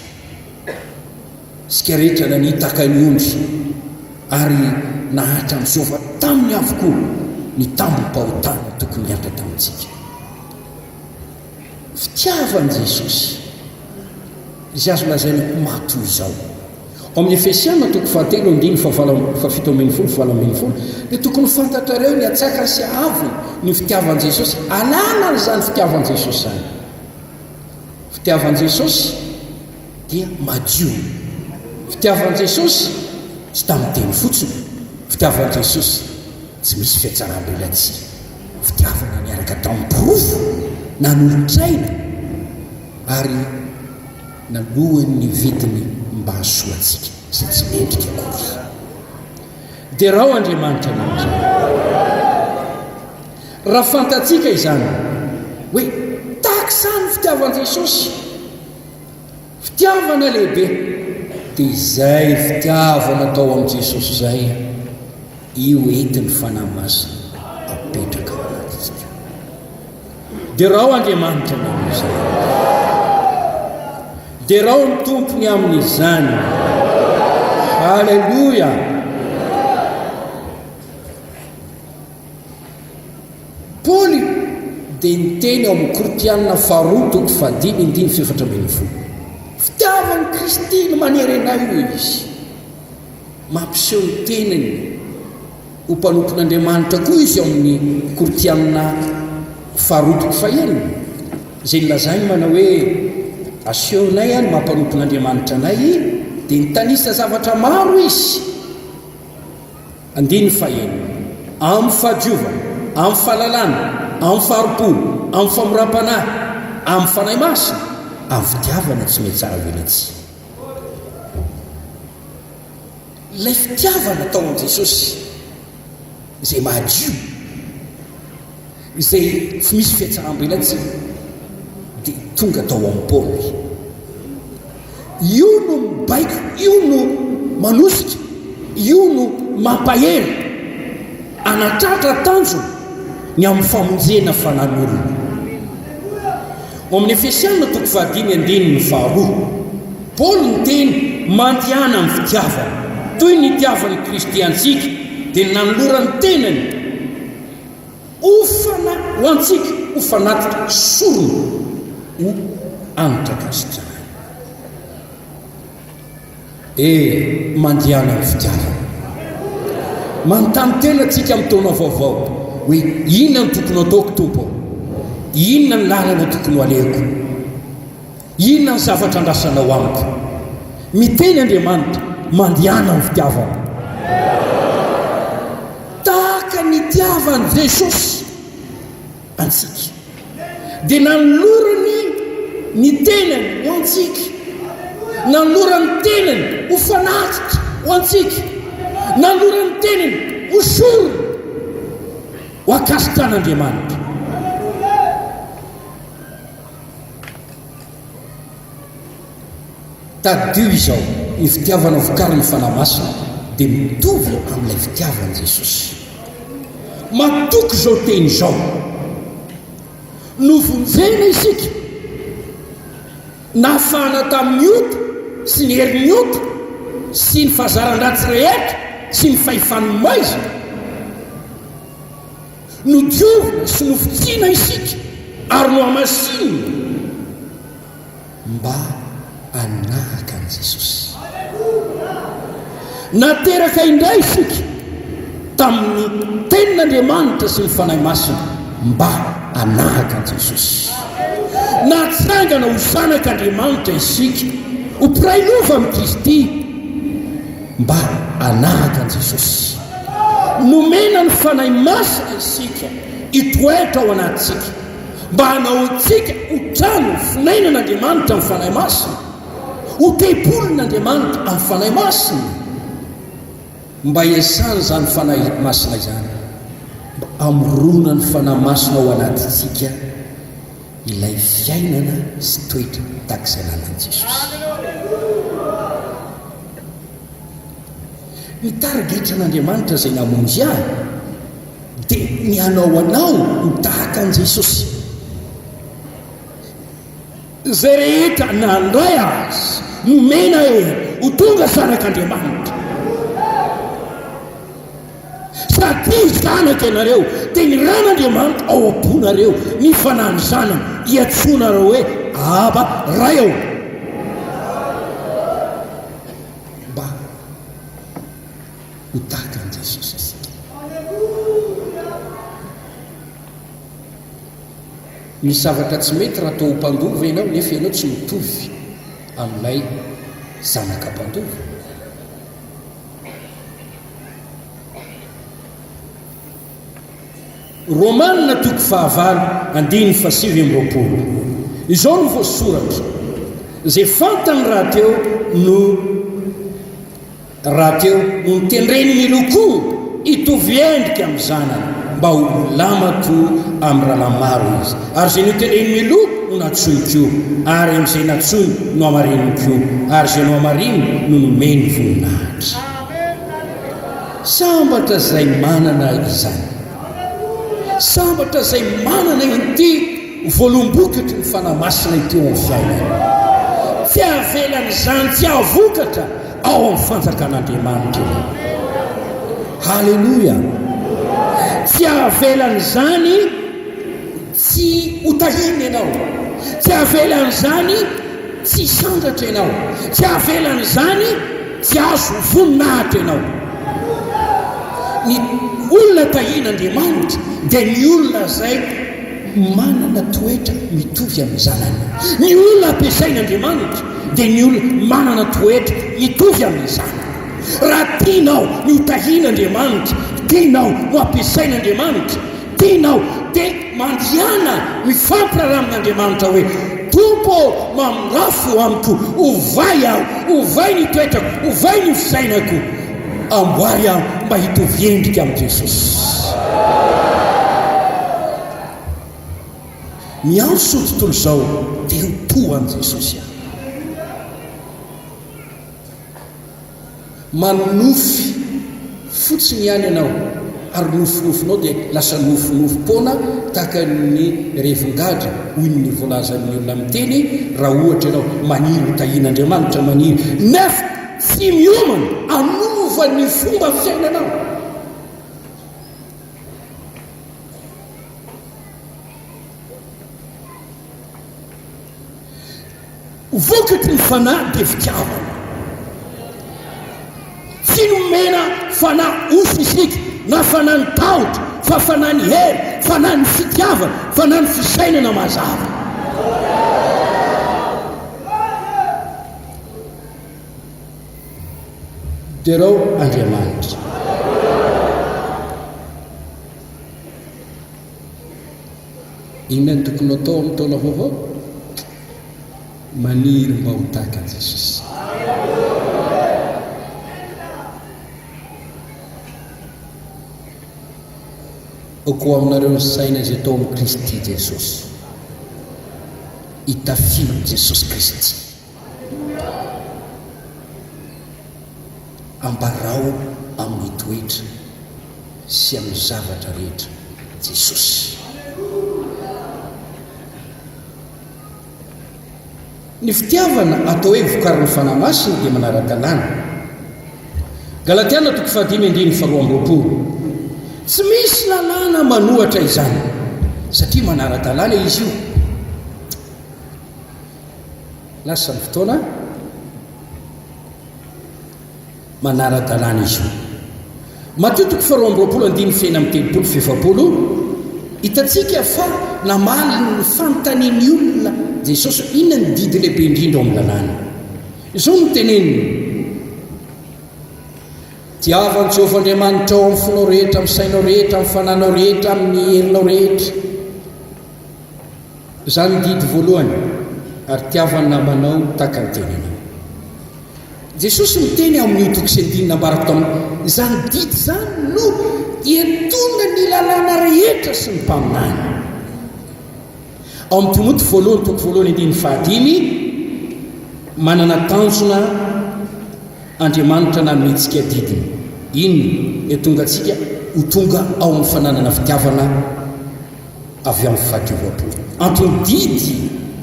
sika rehetra nanitaka ny ondry ary nahatra amin'izao fa taminy avokoa ny tambom-pahotana tokony hiatra tamintsika. Fitiavan'i Jesosy izay azo lazaina matoy izao. Amin'ny Efesiana 4:7-7 dia tokony fantatrareo ny atsaka sy avy ny fitiavan'i Jesosy, alala n'izany fitiavan'i Jesosy zany. Fitiavan'i Jesosy dia madio. Fitiavan'i Jesosy tsy tamin'ny teny fotsiny. Fitiavan'i Jesosy tsy misy fiatsaram-belatsy. Fitiavana miaraka tamin'ny porofo nanolotraina ary nalohany ny vidiny mba hasoatsika sy tsy mendrika akory. Dia rao Andriamanitra n'izany. Raha fantatsika izany hoe takisany fitiavan'i Jesosy, fitiavana lehibe, dia izay fitiavana atao amin'i Jesosy izay io entiny fanahy masina apetraka ao anatintsika. Dia rao Andriamanitra n'izany. Dia rao ny tompony amin'izany. Halleluja. dia niteny ao amin'ny Korinthiana 4:5-7. Fitiavany Kristy no manery anay io izy, mampiseho ny tenany ho mpanompon'Andriamanitra koa izy ao amin'ny Korinthiana 4:5 izay nilazainy manao hoe asehonay any mampanompon'Andriamanitra anay dia nitanisa zavatra maro izy. 5 amin'ny fahadiovana, amin'ny fahalalana, amin'ny faharopolo, amin'ny famorapanahy, amin'ny fanahy masina, amin'ny fitiavana tsy mety tsara velatsy. Ilay fitiavana ataon'i Jesosy izay mahadio, izay tsy misy fiatsaram-belatsy dia tonga tao amin'ny Paoly. Io no mibaiko, io no manosika, io no mampahery anatratra tanjo ny amin'ny famonjena fanan'olona. Ao amin'ny Efesiana 5:2 Paoly niteny mandihana amin'ny fitiavana toy ny tiavan'ny Kristy antsika dia nanolorany tenany ho antsika ho fanatitra sorona ho anitra kasitrahana. Mandihana amin'ny fitiavana, manontany tena antsika amin'ny taona vaovao hoe inona no tokony ataoko Tompo, inona ny lalana tokony ho aleko, inona ny zavatra andrasanao amiko. Miteny Andriamanitra mandihana amin'ny fitiavana tahaka ny tiavany Jesosy antsika, dia nanolorany ny tenany ho antsika, nanolorany tenany ho fanatitra ho antsika, nanolorany tenany ho sorona ho akasitran'Andriamanitra. Tadio izao ny fitiavana vokariny fanahy masina dia mitovy amin'ilay fitiavany Jesosy. Matoky izao teny izao, novonjena isika, nahafahana tamin'ny ota sy ny herin'ny ota sy ny fahazaran-dratsy rehetra sy ny fahefan'ny maizina, no diovina sy nofotsiana isika ary no amasinina mba anahaka an'i Jesosy. Nateraka indray isika tamin'ny tenin'Andriamanitra sy ny fanahy masina mba anahaka an'i Jesosy. Natsangana ho zanak'Andriamanitra isika, ho mpiray lova amin'i Kristy mba anahaka an'i Jesosy. Nomena ny fanahy masina isika hitoetra ao anatintsika mba hanaontsika ho trano finainan'Andriamanitra amin'ny fanahy masina, ho te-polon'Andriamanitra amin'ny fanahy masina, mba hiasana izany fanahy masina izany, mba amorona ny fanahy masina ao anatintsika ilay fiainana sy toetra tahak'izay nanan'i Jesosy. Ny tarigetran'Andriamanitra izay namonjy ahy dia ny hanao anao ho tahaka an'i Jesosy. Izay rehetra nandray azy nomena ho tonga zanak'Andriamanitra. Satria zanaka ianareo dia ny ran'Andriamanitra ao am-ponareo, ny fanahy zanany hiantsonareo hoe Aba ray ao. Mba ho tahaka an'i Jesosy isika. Misy zavatra tsy mety raha atao mpandova ianao nefa ianao tsy mitovy amin'ilay zanaka mpandova. Romanina 9:7-8 izao no voasoratra izay fantany raha teo no nitendreny miloko hitovy endrika amin'ny zanany mba ho lamato amin'ny raha maro izy, ary izay nitendreny miloko no natsony koa, ary amin'izay natsony no amarininy koa, ary izay no amarininy no nomeny voninahitra. Sambatra izay manana izany, sambatra izay manana ity voalombokatra ny fanahy masina ity ao amin'ny fiainana, tsy havelany izany tsy havokatra ao amin'ny fanjakan'Andriamanitra. Halleluja! Tsy havelany izany tsy tsy hotahiny ianao, tsy avelan'izany tsy sandratra ianao, tsy avelan'izany tsy azo voninahitra ianao. Ny olona tahian'Andriamanitra dia ny olona izay manana toetra mitovy amin'ny zanany. Ny olona ampiasain'Andriamanitra dia ny olona manana toetra mitovy amin'ny zanany. Raha tianao ny hotahian'Andriamanitra, tianao no ampiasain'Andriamanitra, tianao dia mandriana mifampiraharaha amin'Andriamanitra hoe Tompo mamindafo amiko, ovay aho, ovay ny toetrako, ovay ny fisainako, amboary aho mba hitovy endrika amin'i Jesosy. Mianso tontolo izao dia ho toa amin'i Jesosy aho. Manofy fotsiny ihany ianao, ary nofinofinao dia lasa nofinofim-poana tahaka ny revon-gadra hoy ny voalazan'ny olona miteny. Raha ohatra ianao maniry hotahian'Andriamanitra maniry nefa tsy miomana anova ny fomba fiainanao, vokatry ny fanahy dia fitiavana. Tsy nomena fanahy osy isika na fanahy ny tahotra, fa fanahy ny hery, fanahy ny fitiavana, fanahy ny fisainana mazava. Derao Andriamanitra, inona ny tokony atao amin'ny taona vaovao? Maniry mba ho tahaka an'i Jesosy. Oko aminareo ny saina izay tao amin'ny Kristy Jesosy, hitafilo Jesosy Kristy, ambarao amin'ny toetra sy amin'ny zavatra rehetra Jesosy. Ny fitiavana atao hoe vokarin'ny fanahy masina dia manara-dalàna. Galatiana 5:22. Tsy misy lalàna manohatra izany satria manara-dalàna izy io. Lasa ny fotoana manara-dalàna izy io. Mateo 2:20-30 hitantsika fa namaly ny fanontanian'ny olona Jesosy inona ny didy lehibe indrindra ao amin'ny lalàna. Izao no teneniny: tiavan'i Jehovah Andriamanitra ao amin'ny fonao rehetra, amin'ny sainao rehetra, amin'ny fananao rehetra, amin'ny herinao rehetra. Izany ny didy voalohany, ary tiavany namanao tahaka ny tenenao. Jesosy miteny amin'ny toko sy ny dimy nambarako tamin'ny izany didy izany no hiantona ny lalàna rehetra sy ny mpaminany. Ao amin'ny Timoty voalohany toko voalohany 1:5 manana tanjona Andriamanitra nanometsika didiny. Iny tonga antsika ho tonga ao amin'ny fananana fitiavana avy amin'ny fahadiovam-po. Antony didy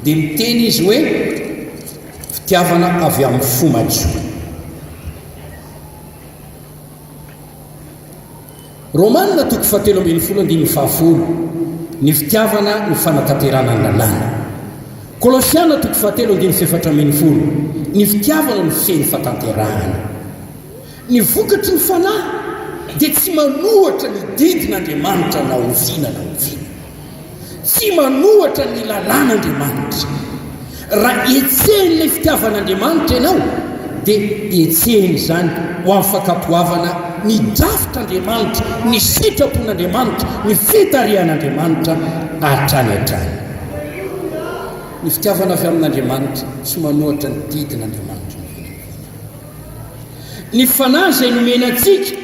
dia miteny izy hoe fitiavana avy amin'ny fo madio. Romanina 7:10 ny fitiavana ny fanatanterana ny lalàna. Kolosiana 7:4 ny fitiavana ny feno fatanterahana. Ny vokatry ny fanahy dia tsy manohatra ny didin'Andriamanitra na oviana na oviana, tsy manohatra ny lalàn'Andriamanitra. Raha etsehan'ilay fitiavan'Andriamanitra ianao dia etsehany izany ho amin'ny fakapoavana ny drafitr'Andriamanitra, ny sitrapon'Andriamanitra, ny fitarihan'Andriamanitra hatrany hatrany. Ny fitiavana avy amin'Andriamanitra tsy manohatra ny didin'Andriamanitra. Ny fanahy izay nomena antsika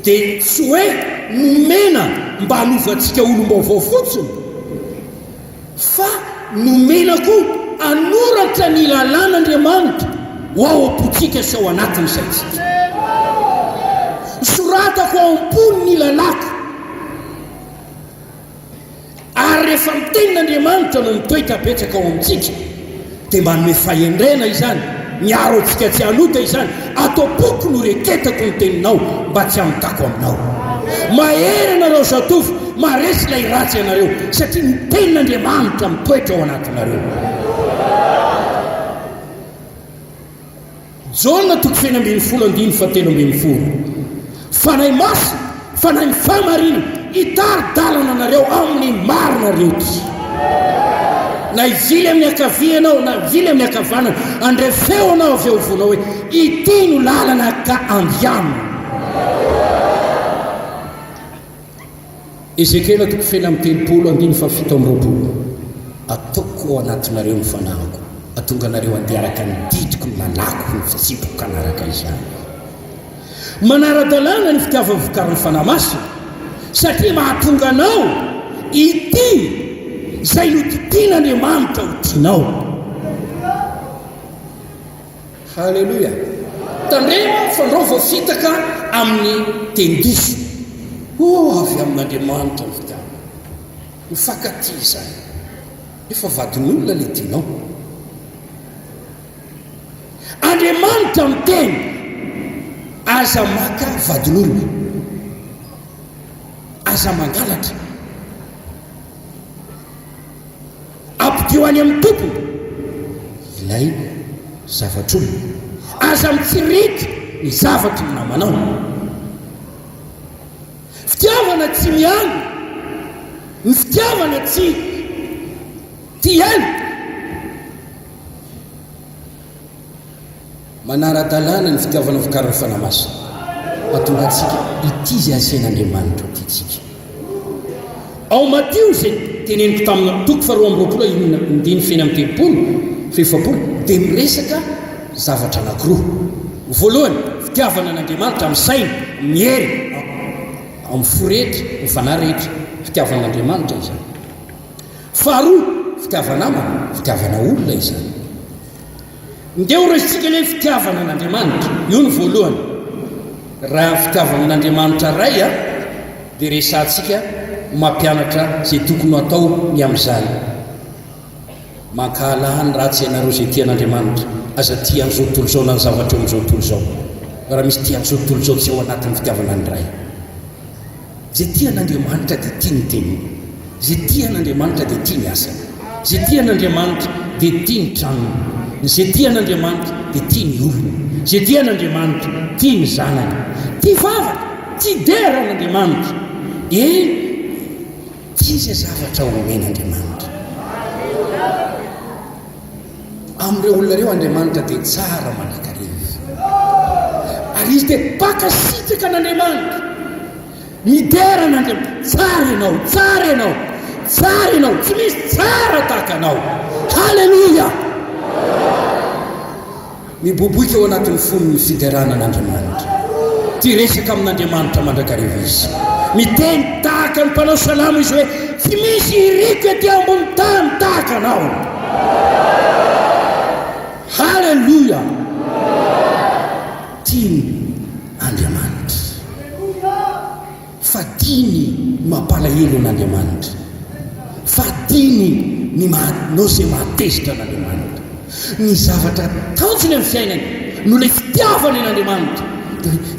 dia tsy hoe nomena mba hanovantsika olom-baovao fotsiny, fa nomena koa anoratra ny lalàn'Andriamanitra ho ao am-potsika sy ao anatiny saintsika. Soratako ao am-pony ny lalàko, ary rehefa mitenin'Andriamanitra no mitoetra betsaka ao amintsika dia manome fahendrena izany, miaro antsika tsy hanota izany, atao boky no reketako ny teninao mba tsy hamitako aminao. Mahery anareo zatovy, maharesy ilay ratsy ianareo satria ny tenin'andriamanitra mitoetra ao anatinareo. Jaona 9:17 fanahy maso fanahy ny famarina hitaridalana anareo amin'ny marina rehetra. Na ivily amin'ny akavianao na ivily amin'ny akavanana andre feo anao avy eo vonao hoe ity no lalana ka andiamina. Ezekiela 9:17 ataoko ao anatinareo ny fanahiko atonga anareo andeharaka ny didiko ny lalako ny fitsipoko anaraka izany. Manara-dalàna ny fitiavana vokarin'ny fanahy masina satria mahatonga anao ity izay no tian'Andriamanitra ho tianao. Halleloia. Tandrema fandrao voafitaka amin'ny tendiso. Avy amin'Andriamanitra ny fitiavana mifankaty izany efa vadin'olona le tianao. Andriamanitra miteny aza maka vadin'olona, aza mangalatra, ampidio any amin'ny tompony ilay zavatr'olona, aza mitsirika ny zavatry ny namanao. Fitiavana tsy miango, ny fitiavana tsy tiaino. Manara-dalàna ny fitiavana vokarin'ny fanahy masina mahatonga antsika ity izay asian'Andriamanitra tiantsika. Ao Matio izay teneniko tamin'ny 2:19 dia miresaka zavatra anankiroa. Voalohany fitiavana an'Andriamanitra amin'ny saina, ny hery, amin'ny forehetra, ny fanahy rehetra, fitiavana an'Andriamanitra izany. Faharoa fitiavana amana, fitiavana olona izany. Ndeo resitsika ilay fitiavana an'Andriamanitra, io ny voalohany. Raha fitiavana an'Andriamanitra ray dia resantsika mampianatra izay tokony atao ny amin'izany. Mankahalany ratsy ianareo izay tian'Andriamanitra, aza tia an'izao tontolo izao na ny zavatra eo amin'izao tontolo izao. Raha misy tia an'izao tontolo izao tsy ao anatin'ny fitiavana ny ray. Izay tian'Andriamanitra dia tia ny teniny, izay tian'Andriamanitra dia tia ny asany, izay tian'Andriamanitra dia tia ny tranony, izay tian'Andriamanitra dia tia ny olony, izay tian'Andriamanitra tia ny zanany, tia vavaka, tia dera n'Andriamanitra. Tia izay zavatra omen'Andriamanitra. Amin'ireo olona reo Andriamanitra dia tsara manankarena, ary izy dia pakasitraka n'Andriamanitra, midera n'Andriamanitra. Tsara ianao, tsara ianao, tsara ianao, tsy misy tsara tahaka anao. Halleluia. Miboboika ao anatin'ny fonony fiderana n'Andriamanitra, ty resaka amin'Andriamanitra mandrakariva izy, miteny tahaka ny mpanao salamo izy hoe tsy misy iriko ety ambony tany tahaka anao. Halleluia. Tiany Andriamanitra, fadiny mampalahelo an'Andriamanitra, fadiny ny manao izay mahatezitra an'Andriamanitra. Ny zavatra tanjony amin'ny fiainany no ilay fitiavany an'Andriamanitra.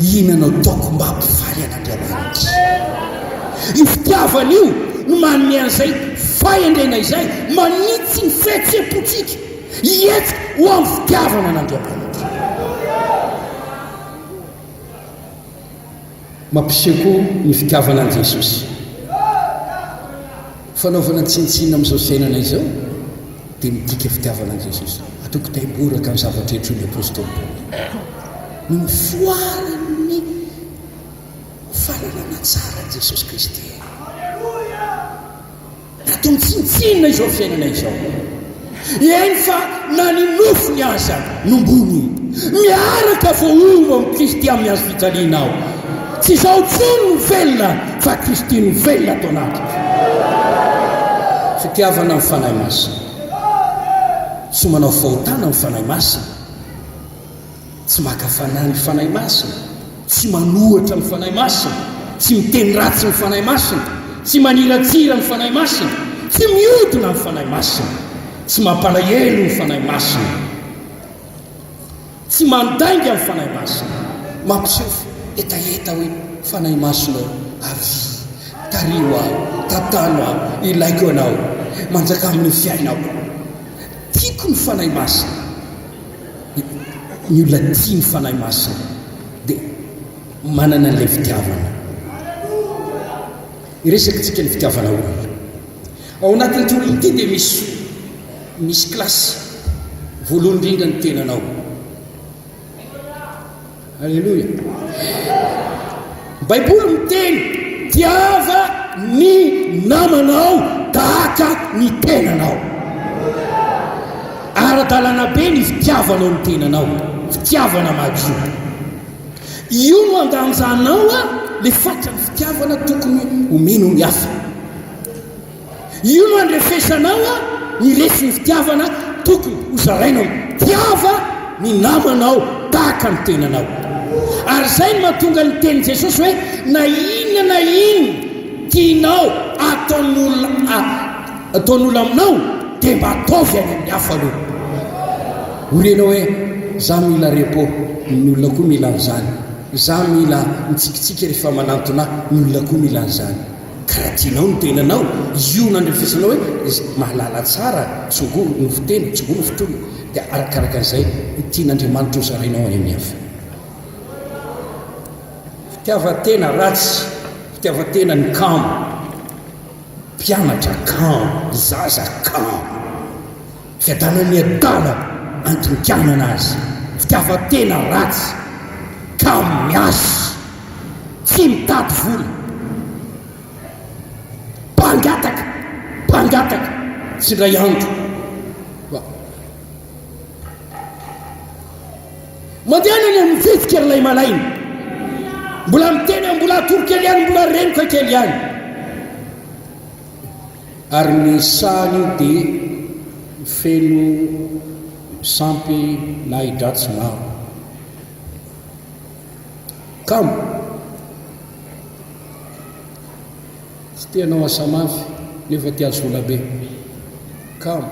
Inona no ataoko mba hampifaly an'Andriamanitra? Io fitiavana io no manome an'izay fahendrena izay manitsy ny fihetsem-potsika hietsika ho amin'ny fitiavana an'Andriamanitra. Mampiseho koa ny fitiavana an'i Jesosy. Fanaovana tsinitsinina amin'izao fiainana izao dia midika fitiavana an'i Jesosy. Ataoko taimboraka ny zavatra rehetra ny apôstôly no mifoarany fahalalana tsara an'i Jesosy Kristy. Natao mitsinitsinina izao fiainana izao. Eny fa na ny nofony aza nombony miaraka voaoma amin'ny Kristy amin'ny azo fijalianao. Tsy izao tsony no velona fa Kristy no velona atao anatiny. Fitiavana amin'ny fanahy masina, tsy manao fahotana amin'ny fanahy masina, tsy maka fanahy ny fanahy masina, tsy manohatra ny fanahy masina, tsy miteny ratsy ny fanahy masina, tsy maniratsira ny fanahy masina, tsy miodina ny fanahy masina, tsy mampalahelo ny fanahy masina, tsy mandainga ny fanahy masina. Mampiseho etaeta hoe fanahy masina avy tario aho tatano aho ilaiko anao manjaka amin'ny fiainao tiako ny fanahy masina ny olona tia ny fanahy masina dia manana an'ilay fitiavana iresakitsika ny fitiavana olona ao anatin'ity olona ity dia misy klasy voalohany indrindra ny tenanao alleloia baiboly miteny tiava ny namanao tahaka ny tenanao ara-dalana be ny fitiavanao ny tenanao fitiavana madio io no andanjanao a le fatra ny fitiavana tokony omeno ny hafa io no andrefesanao a ny resy ny fitiavana tokony hozarainao tiava ny namanao tahaka ny tenanao ary zay no mahatonga ny teny Jesosy hoe na inona na inona tianao ataon'olo aminao dia mba ataovy any amin'ny hafa aloha horenao hoe za mila repo ny olona koa mila an'izany za mila mitsikitsika rehefa manantona ny olona koa mila an'izany karaha tianao ny tenanao io nandrefesanao hoe mahalala tsara tsongolo ny fiteny tsongolo fotoana dia arakaraka an'izay tian'Andriamanitra ho zarainao any amin'ny hafa fitiavatena ratsy fitiavatena ny kamo mpianatra kamo zaza kamo fiadanany adala antonikanana azy fitiavatena ratsy kamo miasy tsy mitady vola mpangataka tsy ndray andro mandeha ny mivetika ilay malaina mbola miteny mbola atoro kely ihany mbola reniko kely ihany ary ny sahany io dia feno sampy na hidratsy maro kamo tsy tianao asamafy nefa tiazo vola be kamo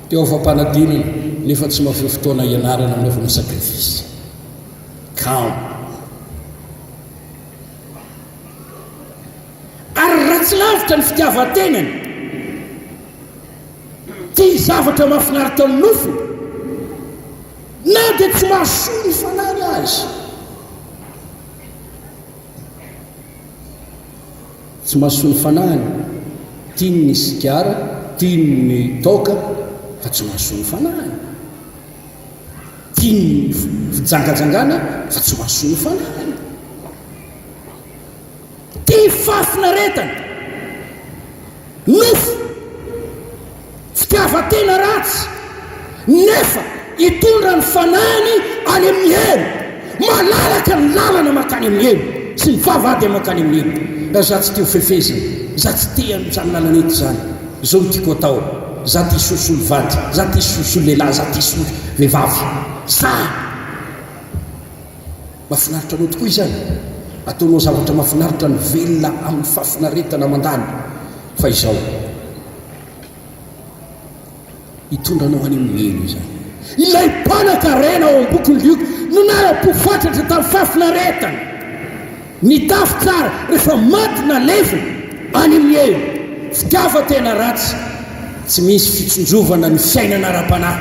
teo afampanadinana nefa tsy mafy fotoana ianarana anaovana sakrifisy kamo ary ratsy lavitra ny fitiavatenany tia zavatra mahafinaritra ny nofo na dia tsy mahasoa ny fanany azy tsy mahasoa ny fanany tiany ny sigara tiany ny toka fa tsy mahasoa ny fanany tiany ny fijangajangana fa tsy mahasoa ny fanany tia fafinaretana nofo fitiavatena ratsy nefa hitondra ny fanany any amin'ny helo malalaka ny lalana makany amin'ny helo sy ny vavady makany amin'ny helo raha za tsy tia ho fefezana za tsy tia mijanona lalana eto zany zao no tiako atao za tia solosolo vandy za tia solosolo lehilahy za tia solo vehivavy za mahafinaritra anao tokoa izany ataonao zavatra mahafinaritra ny velona amin'ny fafinaretana mandany fa izao hitondranao any amin'ny helo izany ilay mpanan-karena ao am-bokyny lioko no nara-pofatratra tamin'ny fafinaretana ny tafy tsara rehefa maty na lefina any amin'ny helo fitiavatena ratsy tsy misy fitsonjovana ny fiainana ara-panahy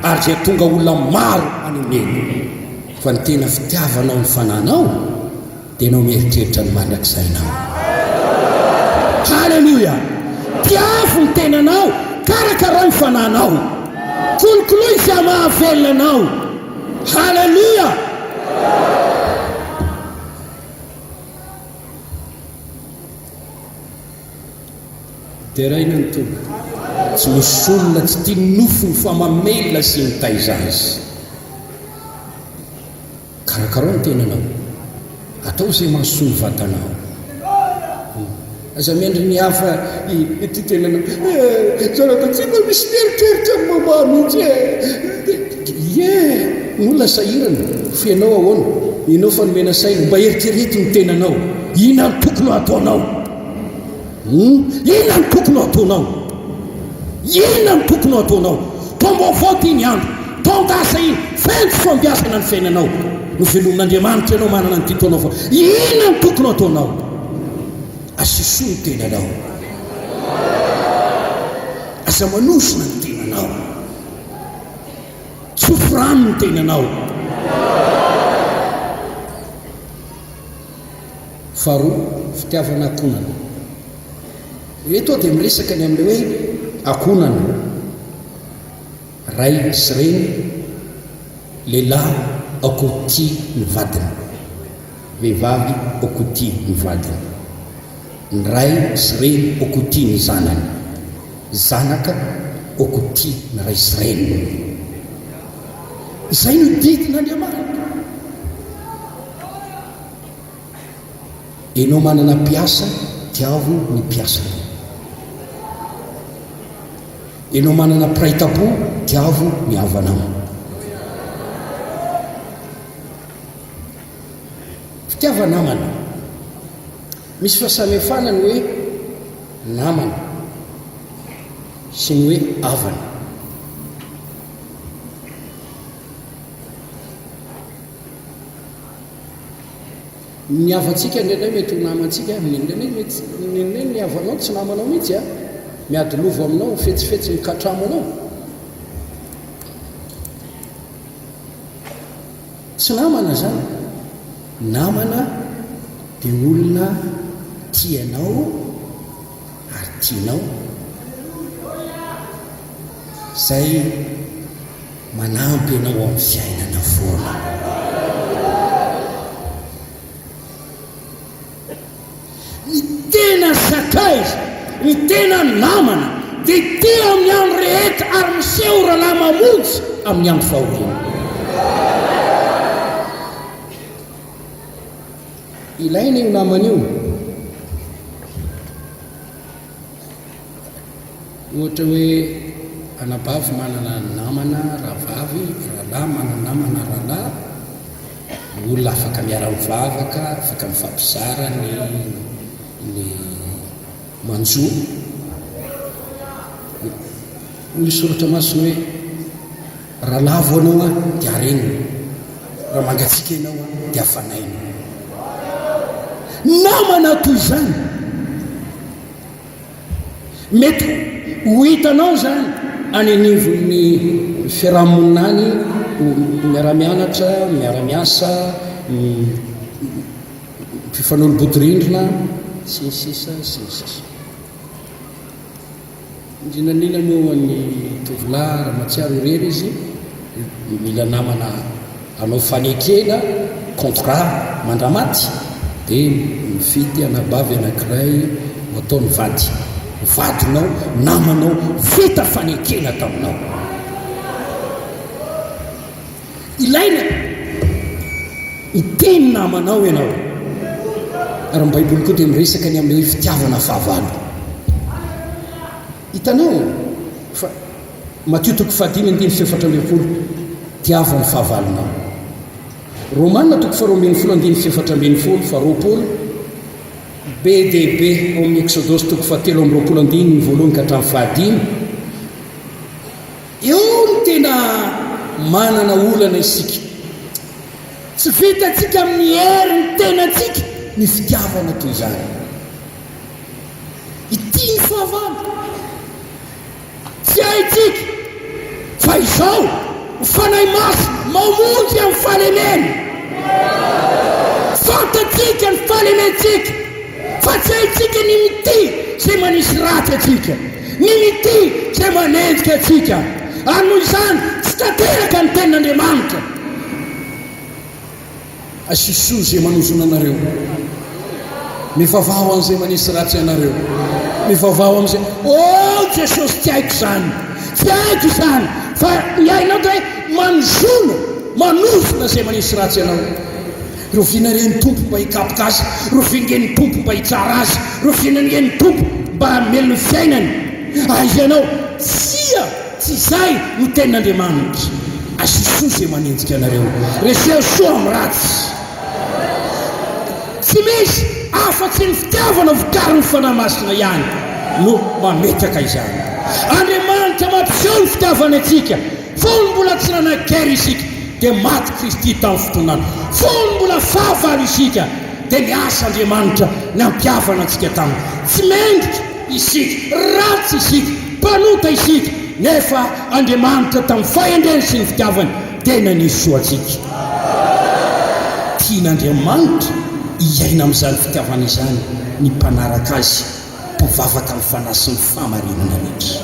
ary zay tonga olona maro any amin'ny helo fa ny tena fitiavanao ny fananao dia anao mieritreritra ny mandrak'izainao halleluia tiavo ny tenanao karakara ny fananao kolokoloy izay mahavelona anao halleluia dia raina ny tombo tsy misolona tsy tia nofo ny famamelona sy ny taiza azy karakara ny tenanao atao izay mahasoa ny vatanao aza miendry ny hafa ity tenanao zaraka tsy mba misy mieritreritra ny mama mihitsy ny olona sahirana fianao ahoana inao fa nomena saina mba eritrereto ny tenanao ina ny tokony ataonao ina ny tokony ataonao ina ny tokony ataonao tombaovao ty ny andro tondasa iny fenty fambiasana ny fiainanao no velomin'Andriamanitra ianao manana ny titoanao fa ina ny tokony ataonao asisoa ny tenanao, aza manosina ny tenanao, tsofrano ny tenanao. Faharoa, fitiavana akonana. Eto dia miresaka ny amin'ilay hoe akonana, ray sy reny, lehilahy akoty ny vadiny, vehivavy akoty ny vadiny, ny ray sy reny akoty ny zanany, zanaka akoty ny ray sy reny. Izay no didin'Andriamanitra. Ianao manana mpiasa, tiavo ny mpiasana. Ianao manana mpiray tam-po, tiavo ny havanao. Fitiava namana. Misy fahasamihafana ny hoe namana sy ny hoe havana. Ny havantsika indrindray mety ho namantsika, indrindray mety ny havanao tsy namanao mihitsy a, miady lovo aminao, fetsifetsy mikatramo anao. Tsy namana zany. Namana dia olona tianao ary tianao, zay manampy anao amin'ny fiainana foana. Ny tena sakay, ny tena namana dia tia amin'ny andro rehetra ary miseho rahalahy mamonjy amin'ny andro fahoriana. Ilaina io namana io. Ohatra hoe anabavy manana namana rahavavy, rahalahy manana namana rahalahy, olona afaka miara-mivavaka, afaka mifampizara ny manjoa. Ny soratra masina hoe rahalahy vo anao a dia arenina, raha mangatsika ianao a dia afanaina. Namana toy izany mety ho hitanao zany any anivon'ny fiarahamonina any, miara-mianatra, miara-miasa, fifanolobodirindrina, sisa. Indrindrandrindra moa ny tovolahy raha matsiaro irery izy mila namana anao fanekena, contrat mandramaty, dia mifidy anabavy anankiray ataony vady. Vadinao, namanao, vita fanekena taminao. Ilaina iteny namanao ianao. Ary ny Baiboly koa dia miresaka ny amin'ny fitiavana fahavalo. Hitanao fa Matthieu 5:4 tiavana fahavalonao. Romanina 2:10 faharoapolo, be dia be ao amin'ny Exodosy 7:20 ka hatramin'ny 15. Eo ny tena manana olana isika. Tsy vitatsika amin'ny hery ny tenantsika ny fitiavana toy izany. Ity ny fahavalo. Tsy haitsika fa izao fanahy masina mamonjy amin'ny fahalemena. Fantatsika ny fahalementsika, fa tsy haitsika ny mity izay manisy ratsy atsika, ny mity izay manenjika atsika. Ary noho izany tsy tanteraka ny tenin'Andriamanitra. Asisoa izay manosona anareo, mivavao an'izay manisy ratsy anareo, mivavao amin'izay Jesosy tsy haiko izany, tsy haiko izany, fa ny ainao dia manosona izay manisy ratsy anao. Rovinareny tompo mba hikapoka azy, rovingen'ny tompo mba hitsara azy, rovinangen'ny tompo mba hamelony fiainany. Ianao tsy izay no tenin'Andriamanitra. Asisoa izay manenjika anareo, reseo soa amin'ny ratsy. Tsy misy afa-tsy ny fitiavana vokarin'ny fanahy masina ihany no mametaka izany. Andriamanitra mampiseho ny fitiavana atsika. Fony mbola tsy nanan-kera isika dia maty Kristy tamin'ny fotoanany. Fony mbola fahavalo isika dia miasa Andriamanitra ny ampiavana antsika taminy. Tsy mendrika isika, ratsy isika, mpanota isika, nefa Andriamanitra tamin'ny fahendreny sy ny fitiavany tena nisoantsika. Tian'Andriamanitra iaina amin'izany fitiavana izany ny mpanaraka azy mpivavaka amin'ny fanahy sy ny fahamarinana rehetra.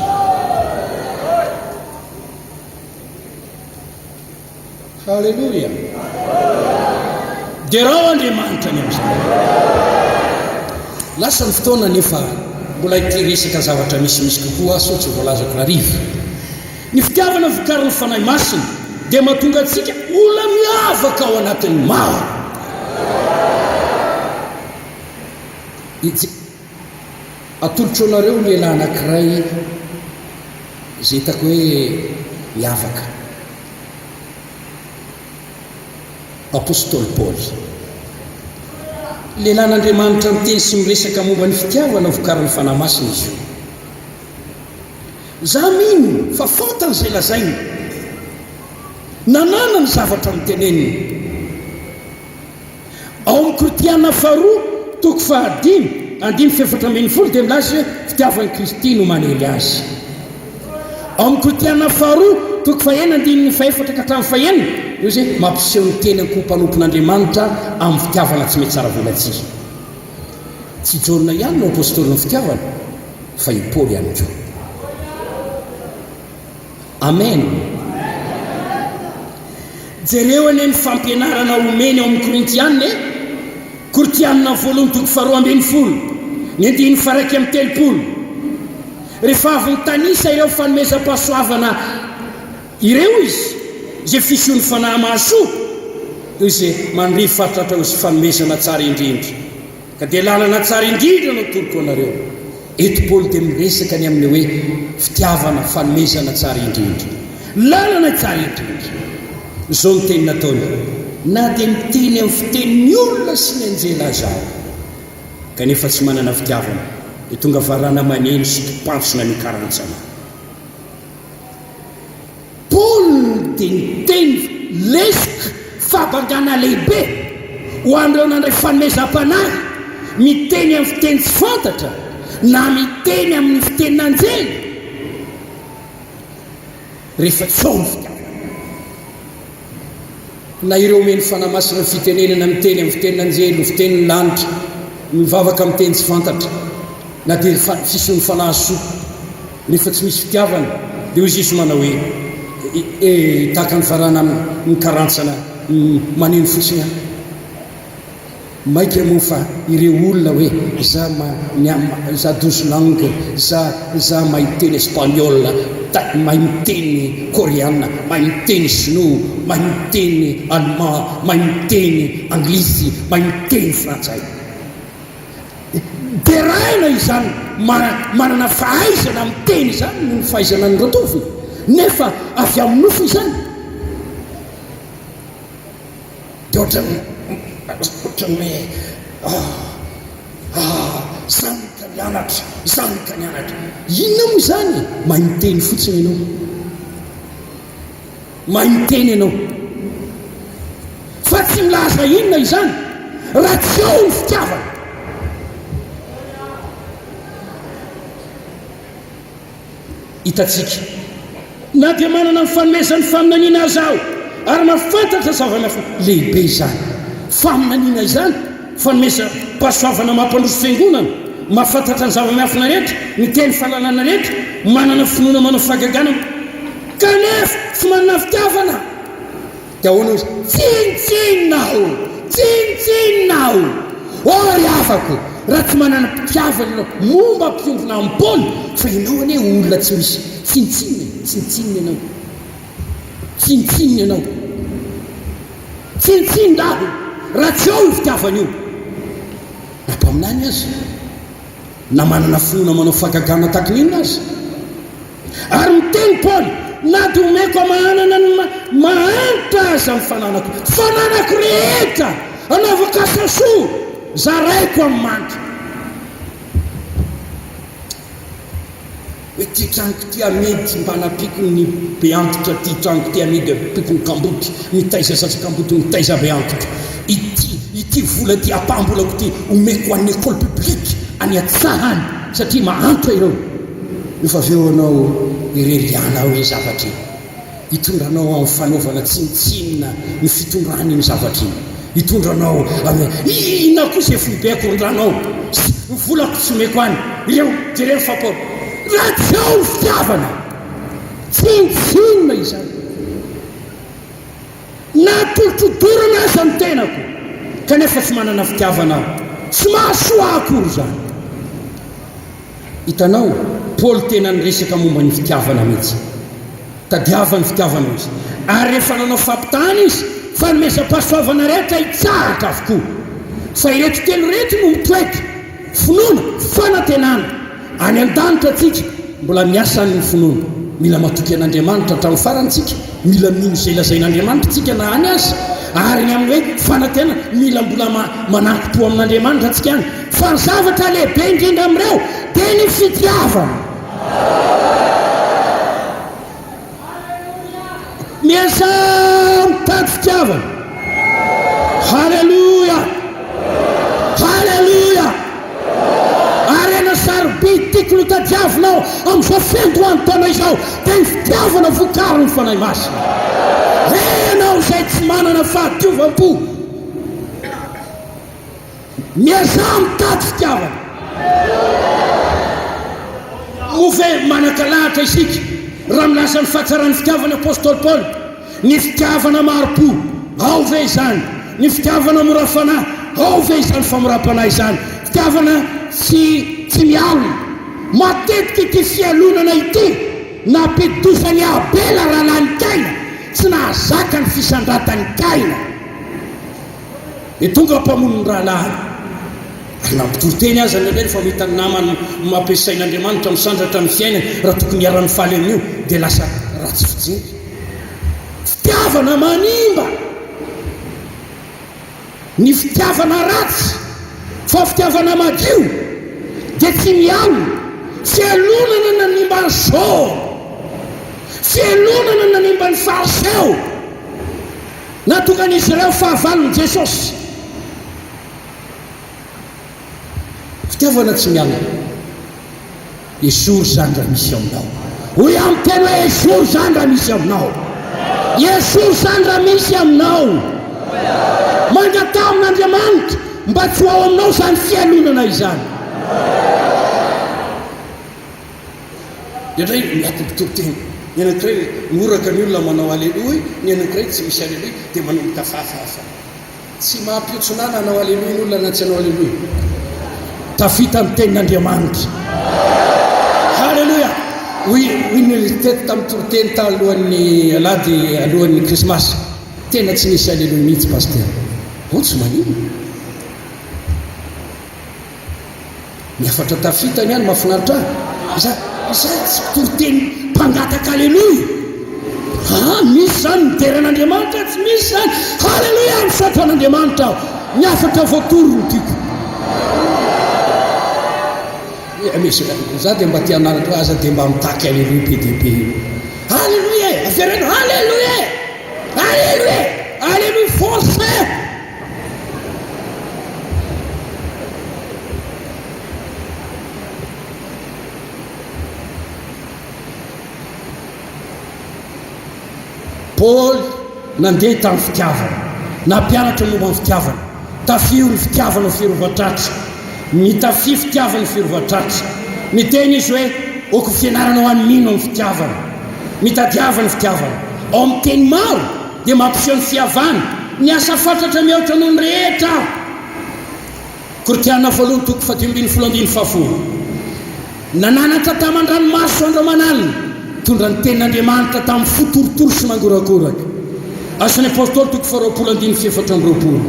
Halleluja. Dia raha Andriamanitra ny amin'izany. Lasa ny fotoana nefa mbola ity resaka zavatra misimisy kokoa saotsy voalazako hariva. Ny fitiavana vokarin'ny fanahy masina dia mahatonga antsika olona miavaka ao anatin'ny maro. Atolotra anareo lehilahy anankiray izay hitako hoe miavaka, apôstôly Paoly. Lehilahin'Andriamanitra miteny sy miresaka momba ny fitiavana vokarin'ny fanahy masina izy io. Zaho mino fa fantany izay lazainy, nanana ny zavatra miteneniny. Ao amin'ny Korintiana 2:5-10 dia milaza hoe fitiavan'ny Kristy no manely azy. Ao amin'ny Korintiana 2:9-5 io zay mampiseho ny tenany koa mpanompon'Andriamanitra amin'ny fitiavana tsy mety tsara velantsika. Tsy Jaona ihany no apôstôlin'ny fitiavana, fa i Paoly ihany koa. Amen. Jereo anie ny fampianarana omeny ao amin'ny Korintiana, Korintiana 2:2-10, ny 9:1-3. Rehefa avy ny tanisa ireo fanomezam-pahasoavana ireo izy, izay fisoany fanahy mahasoa, io izay mandrivo fatratra sy fanomezana tsara indrindra. Ka dia lalana tsara indrindra no toroko anareo. Eto Paoly dia miresaka ny amin'ny hoe fitiavana, fanomezana tsara indrindra, lalana tsara indrindra. Izao ny teny nataony: na dia miteny amin'ny fitenin'ny olona sy ny anjela zaho, kanefa tsy manana fitiavana, dia tonga varana maneno sy mpantsona ny karantsana. Paoly dia niteny lesika fabangana lehibe ho andreo nandray fanomezam-panahy, miteny amin'ny fiteny tsy fantatra na miteny amin'ny fitenin'anjely rehefa tsao ny fitiavana. Na ireo omeny fanahy masina ny fitenenana miteny amin'ny fitenin'anjely, ny fitenin'ny lanitra, mivavaka amin'ny teny tsy fantatra, na dia fisoan'ny fanahy soa, nefa tsy misy fitiavana, dia hoy Jesosy manao hoe tahaka ny varana ny karantsana maneno fotsiny ahy. Maika moa fa ireo olona hoe za 12 langue, za mahay miteny espagnol, mahay miteny koreana, mahay miteny chinois, mahay miteny allemand, mahay miteny anglisy, mahay miteny frantsay. Dia raina izany manana fahaizana miteny izany ny fahaizana ny rotoviny, nefa avy amin'ny nofo izany. Dia ohatrany hoe zany ka nianatra, zany ka nianatra. Inona moa izany? Mahay miteny fotsiny ianao, mahay miteny ianao, fa tsy milaza inona izany raha tsy ao ny fitiavana. Hitatsika na dia manana ny fanomezan'ny faminaniana azy aho, ary mahafantatra zava-miafina lehibe izany. Faminaniana izany, fanomezam-pahasoavana mampandroso fiangonana, mahafantatra ny zava-miafina rehetra, ny teny fahalalana rehetra, manana finoana manao fahagagana, kanefa tsy manana fitiavana. Dia ahoana izy? Tsinitsinina aho, ory afako raha tsy manana mpitiavana ianao momba mpiombona amin'ny Paoly, fa ianao anie olona tsy misy tsinitsinina ianao, tsinitsinina aho raha tsy ao io fitiavana io. Na mpaminany azy, na manana finoana manao fahagagana takin'inona azy. Ary miteny Paoly, na dia omeko mahanana ny mahantra azy amin'ny fananako rehetra anaovako asa soa, zaraiko amin'ny manitra. Hoe ty tranoko ty amidy mba nampiko ny be antitra, ty tranoko ty amidy apiko ny kamboty, mitaiza satsak'amboty, mitaiza be antitra. Ity ity vola ty apambolako ty omeko an'ny école publique any atsahany satria mahantra ireo nofa aveo anao ireriana hoe zavatra hitondranao amin'ny fanaovana tsinitsinina ny fitondrany iny zavatra iny hitondranao ina koa zay foibeko ndranao volako tsy omeko any ireo jereo fapao raha zao ny fitiavana tsinitsinina izany natolotodorana aza ny tenako kanefa tsy manana fitiavana tsy mahasoa akory zany hitanao Paoly tena nyresaka momba ny fitiavana mihitsy tadiavany fitiavana izy ary rehefa nanao fampitany izy fa nomesa-pahasoavana rehetra hitsahatra avokoa fa ireto telo rehetra no mitoeky finoana fanantenana any an-danitra atsika mbola miasa ny finoana mila matoky an'Andriamanitra hatramin'ny farantsika mila mino zay lazain'Andriamanitra tsika na any azy ary ny amin'ny hoe fanantenana mila mbola mananki-po amin'Andriamanitra atsika any fa ny zavatra lehibe indrindra amin'ireo dia ny fitiavana miasa mitady fitiavana halleluja halleluja arena sarobidy tiako no tadiavinao amin'izao fendroan'ny-taona izao dia ny fitiavana vokaro ny fanahy masina renao zay tsy manana fahadiovam-po miasa mitady fitiavana move manan-kalahatra isika raha milasa ny fahatsarany fitiavana apôstôly Paoly ny fitiavana maro-po ao ve izany ny fitiavana morafanahy ao ve izany famorapanahy izany fitiavana tsy mialina matetika ity fialonana ity nampidosany Abela raha lany kaina tsy nahazaka ny fisandratany kaina dia tonga mpamono ny rahalahy ary nampitoroteny aza ny alery fa mitany namany mampiasain'Andriamanitra misandratra amin'ny fiainany raha tokony hiara-ny faly amin'io dia lasa ratsy fijery fitiavana manimba ny fitiavana ratsy fa fitiavana madio dia tsy mialina fialonana nanimba ny zao fialonana nanimba ny fariseo natongan'izy ireo fahavalon'i Jesosy fitiavana tsy mialina esory zany raha misy aminao hoy amin'ny teny hoe esory zany raha misy aminao esory zany raha misy aminao mangata amin'Andriamanitra mba tsy ho ao aminao zany fialonana izany dia ray miaty mpitoroteny ny anankiray moraka ny olona manao aleloia ny anankiray tsy misy aleloia dia manomboka fahafahafa tsy mahampiotsonana anao aleloia ny olona na tsy anao aleloia tafita ny tenin'Andriamanitra halleluja hoy ny tety tamin'ny toroteny talohan'ny alady alohan'ny krismasy tena tsy misy aleloia mihitsy paster otsy manino miafatra tafitany ihany mahafinaritra izay tsy toroteny mpangataka aleloia misy zany mideran'Andriamanitra tsy misy zany halleluja misatra an'Andriamanitra miafatra voatoro ny tiako misy za dia mba tia anaratra aza dia mba mitaky aleloia PDP halleluja averena halleluja halleluja halleluja force Paoly nandeha tamin'ny fitiavana nampianatra momba ny fitiavana tafio ny fitiavana firovatratra mitafia fitiavana firovatratra miteny izy hoe oko fianarana ho an'ny mino ny fitiavana mitadiavana fitiavana ao amin'ny teny maro dia mampiseho ny fihavana ny asa fatratra mihoatra noho ny rehetra Kortiana voalohany toko 7:7 nananatra taman-dranomaso andro manalina tondra ny tenin'Andriamanitra tamin'ny fotorotoro sy mangorakoraka asan'ny apôstôly toko 2:4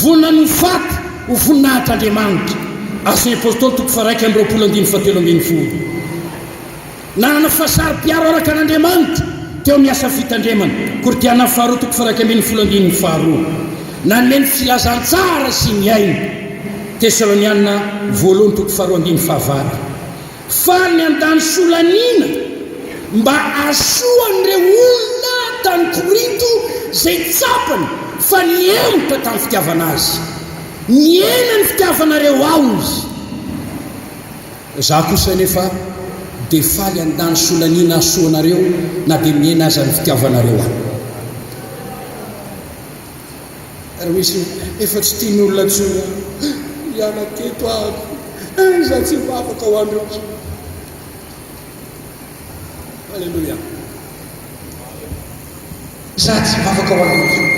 vonina ny faty ho voninahitr'Andriamanitra asan'ny apôstôly toko 1:2 nanana fasary-piaro araka an'Andriamanitra teo amin'ny asa fitandremana Kortiana faharoa toko 1:12 naneny filazantsara sy ny aina Tesaloniana voalohany toko 2:9 fa ny andany solanina mba asoan'ireo olona tany Korinto zay tsapany fa niemotra tamin'ny fitiavana azy miena ny fitiavanareo ao izy. Za kosa nefa dia faly andany solaniana asoanareo na dia miena aza ny fitiavanareo ao. Ary misy efa tsy tiany olona tsony iala teto ako za tsy mafaka ho andreo tsony. Alleluia. Za tsy mafaka ho andreo tsony.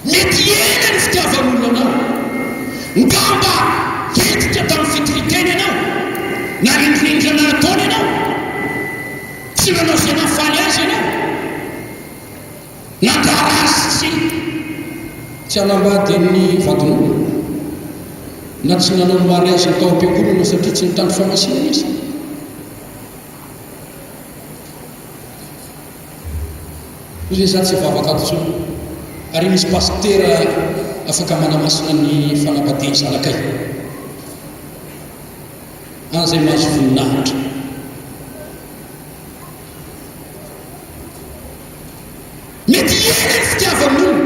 Mety ena ny fitiavan'olona anao, ngamba entitra tamin'ny fitoriteny ianao na rindrindrana ataony ianao, tsy nanao izay nafaly azy ianao, nandrarasy tsy hanambady amin'ny vadin'olona, na tsy nanao ny mariazy atao am-piangonana satria tsy nitandro famasinana izy. Izy za tsy vavaka ato tsony. Ary misy pastera afaka manamasina ny fanambadiany zanakay an'izay mahazo voninahitra. Mety ena ny fitiavan'olona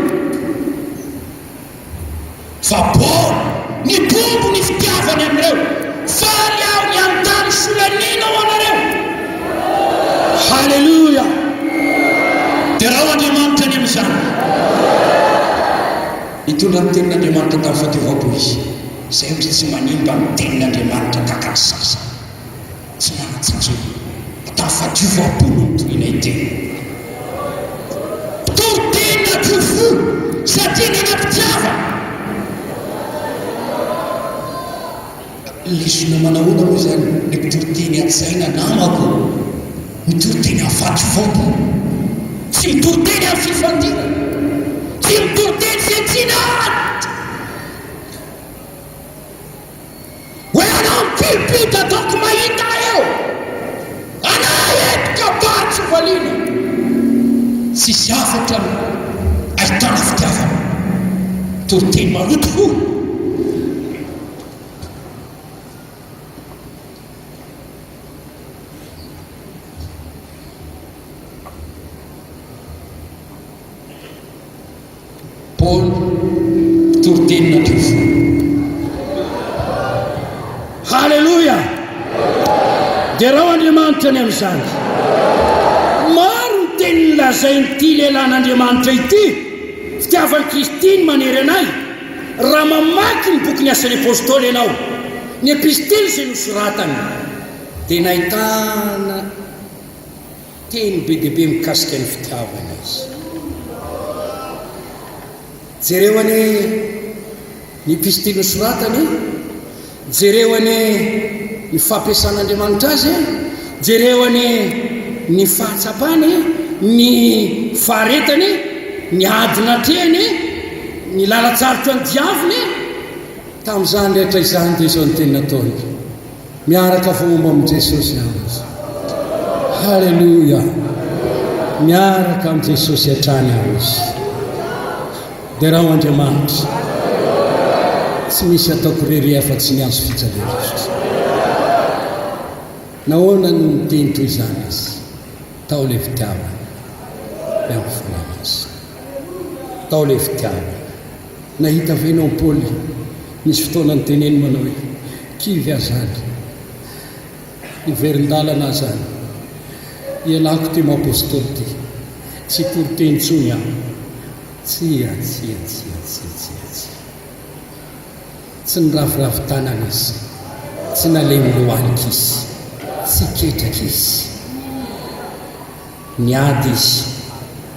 fa Paoly nitombo ny fitiavany amin'ireo, faly aho ny andany solaniana ho anareo. Halleluja. Dia raha Andriamanitra any amin'izany hitondra ny tenin'Andriamanitra tamin'ny fahadiovampo izy, izay ohatry tsy manimba ny tenin'Andriamanitra kakany sasa, tsy manatsatsy tamin'ny fahadiovampo no tohina iteny mpitory-tena tofo satria nanam-pitiava. Lesona manahoana moa zany ny mpitory-teny an-tsaina namako, mitory-teny amin'ny fahadiovampo, tsy mitory-teny amin'ny fifandina, tsy mitory-teny fiantsinahatra. Hoe anao mipipita ataoko mahita eo, anao etika batsy valiana, tsisy afatra ahitana fitiavana, mitory-teny maloto fo. Paul mitory-teny natofo. Halleluja. Dia raha Andriamanitra any amin'izany, maro ny teny lazain'ity lehilahin'Andriamanitra ity, fitiavan'i Kristiny manery anay. Raha mamaky ny boky ny asan'ny apôstôly ianao, ny epistily izay nosoratany, dia nahitana teny be dia be mikasika ny fitiavana izy. Jereo ane ny epistily nosoratany, jereo ane ny fampiasan'Andriamanitra azy, jereo ane ny fahatsapany, ny faharetany, ny adinatreny, ny lalatsarotra ny diaviny. Tamin'izany rehetra izany dia izao ny teny nataony, miaraka fomba amin'i Jesosy azy. Halleluja. Miaraka amin'i Jesosy hatrany azy. Dia raha Andriamanitra tsy misy ataoko rery afa-tsy ny azo fijaliana. Nahoana no miteny toy izany izy? Tao le fitiavana amin'ny fonanazy, tao le fitiavana. Nahita venao Paoly misy fotoana ny teneny manao hoe kivy azany iverin-dalana zany, ialako ty apôstôly ty, tsy tory-teny tsony aho. Tsy niravoravo tanana izy, tsy nalemy lohanika izy, tsy ketraka izy, niady izy,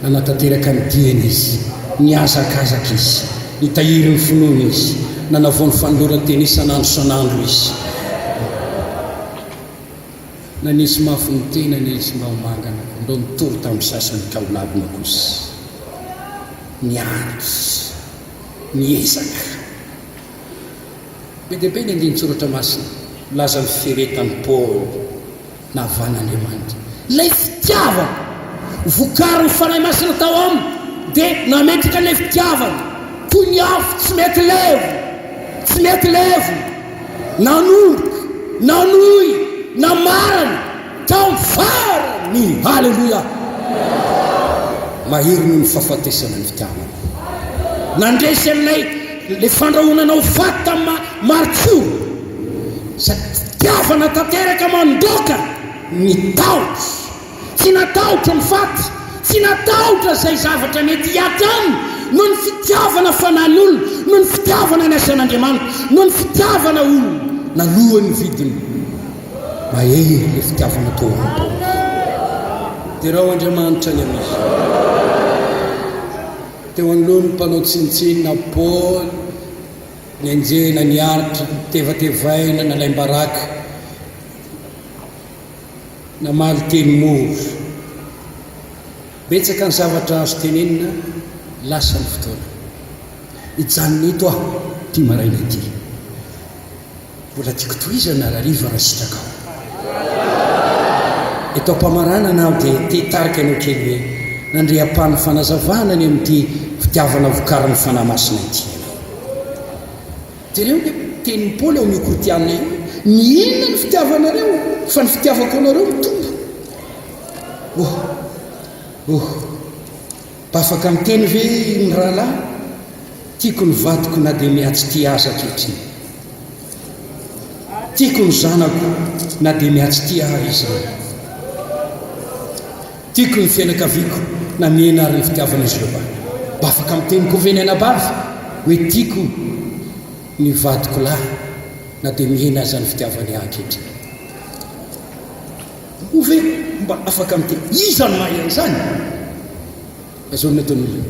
nanatanteraka ny diany izy, niazakazaka izy, nitahiry ny finoana izy, nanavao ny fanoloran-teny isan'andro isan'andro izy. Na nisy mafy ny tenany izy mba homangana, ndo nitory tamin'ny sasany ka ho lavina kosa. Niady, niezaka. Be dia be ny andiny-tsoratra masina milaza ny fieretan'ny Paoly nahavan'Andriamanitra. Ilay fitiavana vokarin'ny fanahy masina tao aminy dia nametraka ilay fitiavana toy ny afo tsy mety levo, tsy mety levo, nanomboka, nanohy, namarana tao farany. Halleluja. Mahery noho ny fahafatesana ny fitiavana. nandresy aminay le fandrahonanao faty tamin'ny marotso sady fitiavana tanteraka mandoka ny tahotra tsy natahotra ny faty tsy natahotra zay zavatra mety hiatany no ny fitiavana fanan'olona no ny fitiavana ny asan'Andriamanitra no ny fitiavana olona nalohany vidiny mahery le fitiavana toampo dia raha Andriamanitra ny amizy teo anoloany mpanao tsinitsinina Paoly ny anjena ny aritra tevatevaina nalaim-baraka namaly teny moro betsaka ny zavatra azo tenenina lasa ny fotoana hijanona eto aho ty maraina ty mbola tiako toizana raha riva raha sitrakao eto ampamarana anao dia tehitarika anao kely hoe nandream-pany fanazavana ny amin'ity fitiavana vokariny fanamasina ity dia reo teny Paoly eo amin'ny Koritiana io ny inona ny fitiavanareo fa ny fitiavako anareo mitombo mba afaka miteny ve ny rahalahy tiako ny vadiko na dia miatsy ty aza kehitriny tiako ny zanako na dia miatsy ty ahy izany tiako ny fianakaviako na mienary ny fitiavana izy ireo mba afaka miteny koveny anabavy hoe tiako ny vadiko lahy na dia miena aza ny fitiavany ahy kehitriny ove mba afaka miteny izany mahay zany azao ny ataon'olona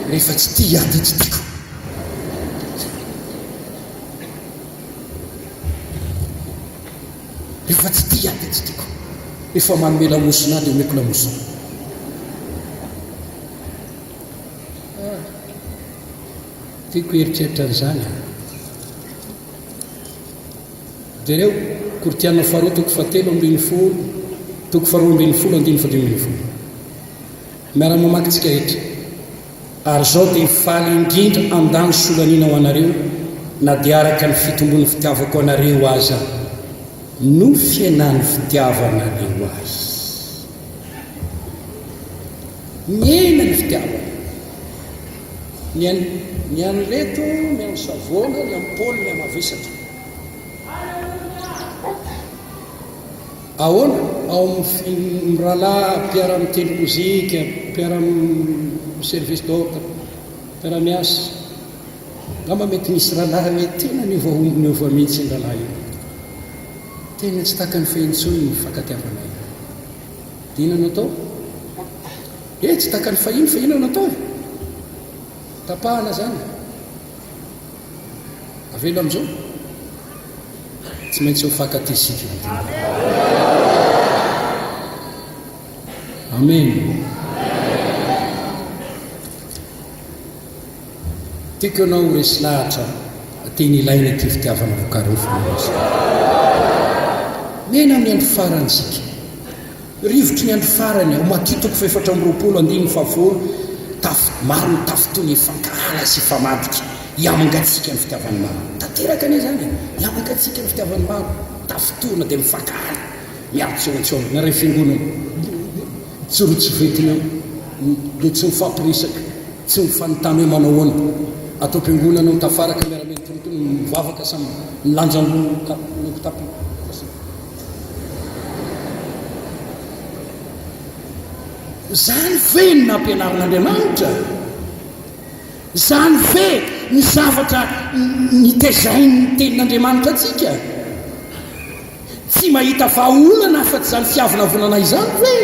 rehefa tsy tia aty tsy tiako rehefa tsy tia aty tsy tiako rehefa manome lamosina dia omeko lamosina tiako heritreritra n'izany dia reo Koritiana faharoa toko fahatelo ambin'ny folo toko faharoa ambin'ny folo andiny fadimy folo miara mamaky tsika rehetra ary zao dia faly indrindra andany solanina ho anareo na dia araka ny fitombon'ny fitiavako anareo aza no fiainany fitiavanareo azy miaina ny fitiavana ny any leto ny any savona ny any Paoly ny amavesatra ahoana ao amin'ny rahalahy mpiara amin'ny teny mozika mpiara amin'ny service d'ordre mpiara miasa ngamba mety misy rahalahy hoe tena niova mihitsy ny rahalahy io tena tsy taka ny fahintsony ny fankatiavana io dia inona atao tsy taka ny fahiny fa inona atao tapahana zany avelo am'izao tsy maintsy ho fankatisika amen tiako ianao resy lahatra teny ilaina ty fitiavana vokariny fanamasy mena amin'ny andro faranysika rivotry ny andro farany ao makitoko fa 420 andiny fahafolo maro ny tafitony fankala sy famadika hiamangatsika ny fitiavany maro tanteraka ane zany hiamangatsika ny fitiavany maro tafitona dia mifankala miarotsoantsona na ray fiangonana tsorotsy vetiny ao dia tsy mifampirisaka tsy mifanontany hoe manao hoana atao mpiangonana no tafaraka miaramentontony mivavaka samy milanjanokotapy zany ve ny nampianarin'Andriamanitra zany ve ny zavatra nitezainy ny tenin'Andriamanitra atsika tsy mahita vahaolana afa-tsy zany fiavina vonana izany ve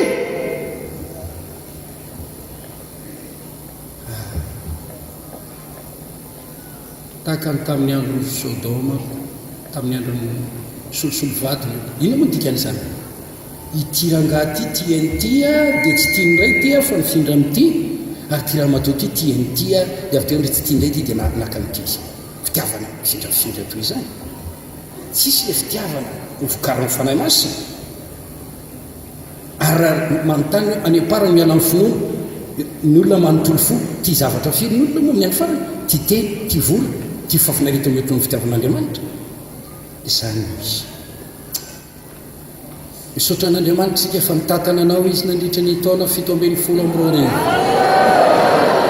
tahaka ny tamin'ny andro Sodoma tamin'ny androny solosolo vatiny ino moa dikan'izany itirangaty tian'tya dia tsy tiany ray tya fa nifindra amin'ity ary tiramato ty tian'tya dia avy teo ndre tsy tiany ray ty dia naka amin'ity fitiavana findra toy izany tsisy le fitiavana hovokariny fanahy masina ary manontany any aparany miala amin'ny finoana ny olona manontolo fo ty zavatra firy ny olona moa amin'ny any farany ty teny ty vola ty fafinareta mety ny fitiavan'Andriamanitra izany izy misaotra an'Andriamanitra sika fa mitatana anao izy nandritra ny taona 7 ambin'ny folo am'roa reny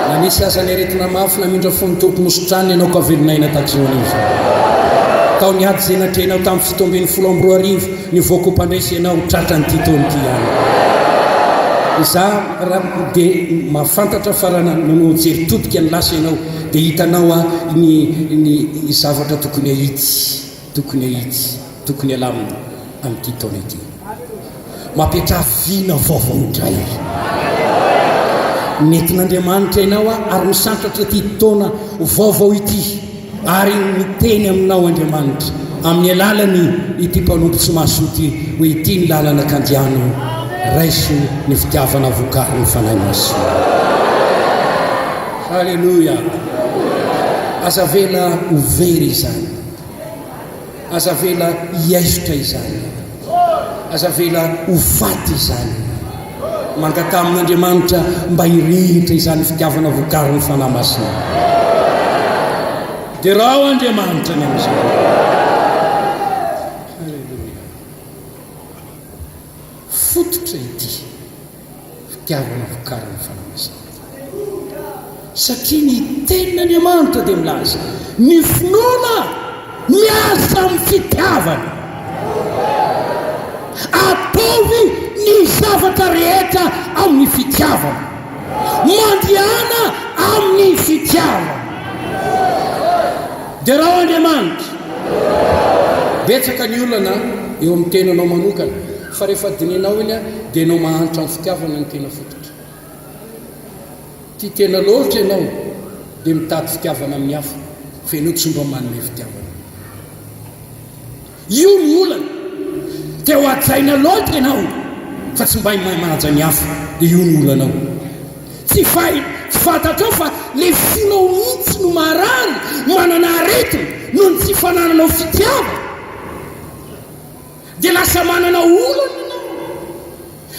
na nisy aza ny aretina mafy namindra fony tompo nosotrany ianao ko avelonaina takizonizy tao niady zay natrenao tamin'ny fitombeny 12 nivoako mpandraisy ianao tratra ny titonyty ihany za dia mahafantatra farana nanao jery todika ny lasa ianao dia hitanao a ny zavatra tokony ahitsy tokony alamina amin'ity taona ity mampiatra vina vaovaondray nentin'Andriamanitra ianao a ary misantratra ty taona vaovao ity ary miteny aminao Andriamanitra amin'ny alalany ity mpanompo tsy mahasoty hoe ity ny lalana kandiano raiso ny fitiavana vokary ny fanahy masina. Halleluja. Aza vela overy izany, aza vela hiaisitra izany, aza vela hofaty izany, mangata amin'Andriamanitra mba hirihitra izany fitiavana vokary ny fanahy masina. Dia raha Andriamanitra ny amin'izay. Halleluja. Fototra ity fitiavana vokary ny fanahy masina. Satria ny tenin'Andriamanitra dia milaza ny finoana miasa amin'ny fitiavana, ataovy ny zavatra rehetra amin'ny fitiavana, mandihana amin'ny fitiavana. Dia raha Andriamanitra betsaka ny olana eo amin'ny tenanao manokana fa rehefa dininao iny a dia ianao mahantra amin'ny fitiavana ny tena fototra. Ty tena loatra ianao dia mitady fitiavana amin'ny hafa fa ianao tsy mba manome fitiavana. Io ny olana dia ho ajaina loatra ianao fa tsy mba mahaja ny hafa, dia io ny olanao. Tsy fantatrao fa le finao mihitsy no marary manana aretina noho ny tsy fanananao fitiavana, dia lasa manana olana ianao,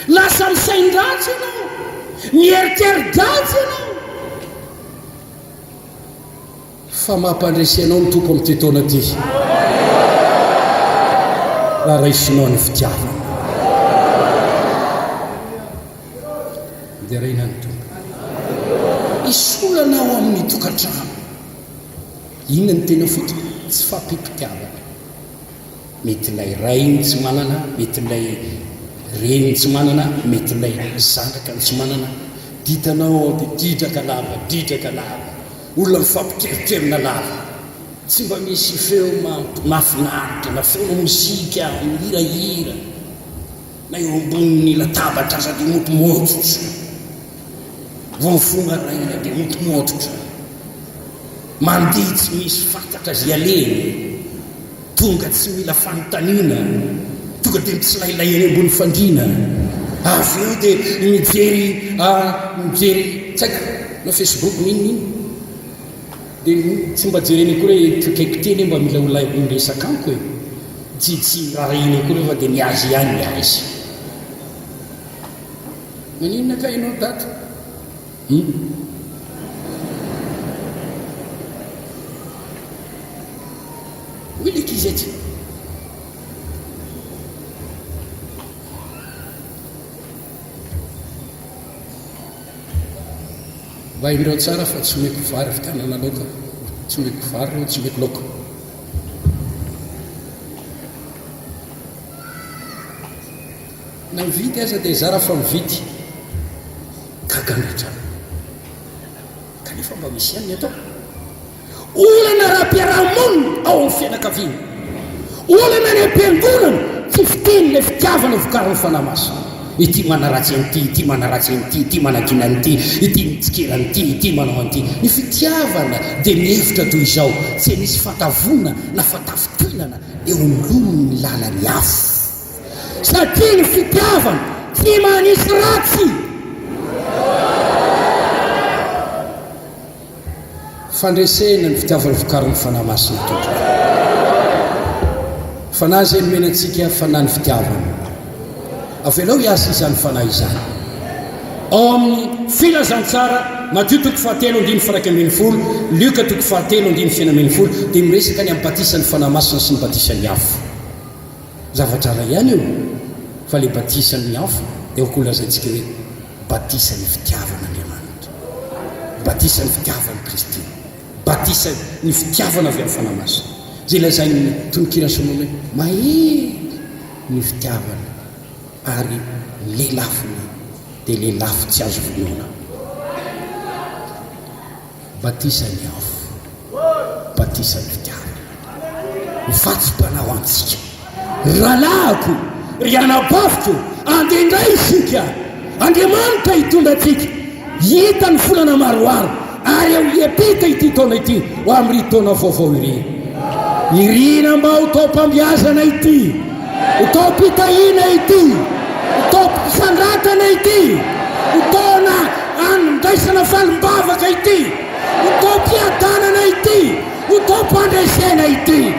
lasa misain-dratsy ianao, mieriteri-datsy ianao. Fa mampandresy ianao ny tompo amin'ity taona ity raha raisinao ny fitiavana. Dia raina ny tompo isolanao amin'ny tokantrano. Inona ny tena fototra? Tsy fampipitiavana. Mety ilay rainy tsy manana, mety ilay reniny tsy manana, mety ilay zanaka ny tsy manana. Ditanao dia didraka lava, olona mifampikerikerina lava, tsy mba misy feo mahafinaritra na feo mozika mihirahira na eo amboniny latabatra aza dia motomototra, vao mifonga raina dia motomototra, mandihy tsy misy fantatra zay aleny, tonga tsy mila fanontaniana, tonga dia mitsilailainy eny ambony fandriana. Avy eo dia mijery tsaika na Facebook mininy dia tsy mba jereny koa hoe kaiky teny mba mila olay miresaka amiko hoe tsy raha iny koa rehefa dia niazy ihany miazy. Maninona ka ianao daty? Oilika izy aty mba indreo tsara fa tsy omeko vary fitanana laoka, tsy omeko vary reo, tsy omeko laoka. Na mividy aza dia zara fa mividy kagandratra kanefa mba misy ihany ny atao. Olana raha-piarahamonina ao amin'ny fianakaviana, olana ny ampiangonana tsy fiteny ilay fitiavana vokary ny fanahy masina. Ity manaratsy an'ity, ity manaratsy an'ity, ity manakina an'ity, ity mitsikera an'ity, ity manao an'ity. Ny fitiavana dia mihevitra toy izao, tsy misy fatavona na fatafitinana eo amin'ny ny lalany hafa. Satria ny fitiavana tsy manisy ratsy. Fandresena ny fitiavana vokary ny fanahy masina tompoko. Fanahy izay nomenantsika fanahy ny fitiavana. Avelao hiasa izany fanahy izany. Ao amin'ny filazantsara Matthieu 7:1-11, Luka 7:1-11 dia miresaka ny amin'ny batisan'ny fanahy masina sy ny batisan'ny afo. Zavatra ray ihany io, fa le batisan'ny afo dia ho lazaintsika hoe batisan'ny fitiavana Andriamanitra. batisa ny fitiavany Kristy, batisa ny fitiavana avy amin'ny fanamasina. Zay lazainy tononkira sonona hoe mahery ny fitiavana ary lelafiny dia lelafy tsy azo vonoana. Batisa ny afo, batisa ny fitiavana, mifatsy-panao antsika. Ralahako, ry anabaviko, andendray isika, Andriamanitra hitondra atsika hita ny volana maroaro ary ao hiapita ity taona ity ho amin'ny taona vaovao irina mba ho tao mpambiazana ity, ho tao mpitahina ity, ho tao mpisandratana ity, ho taona andraisana falimbavaka ity, ho tao mpiadanana ity, ho tao mpandresena ity.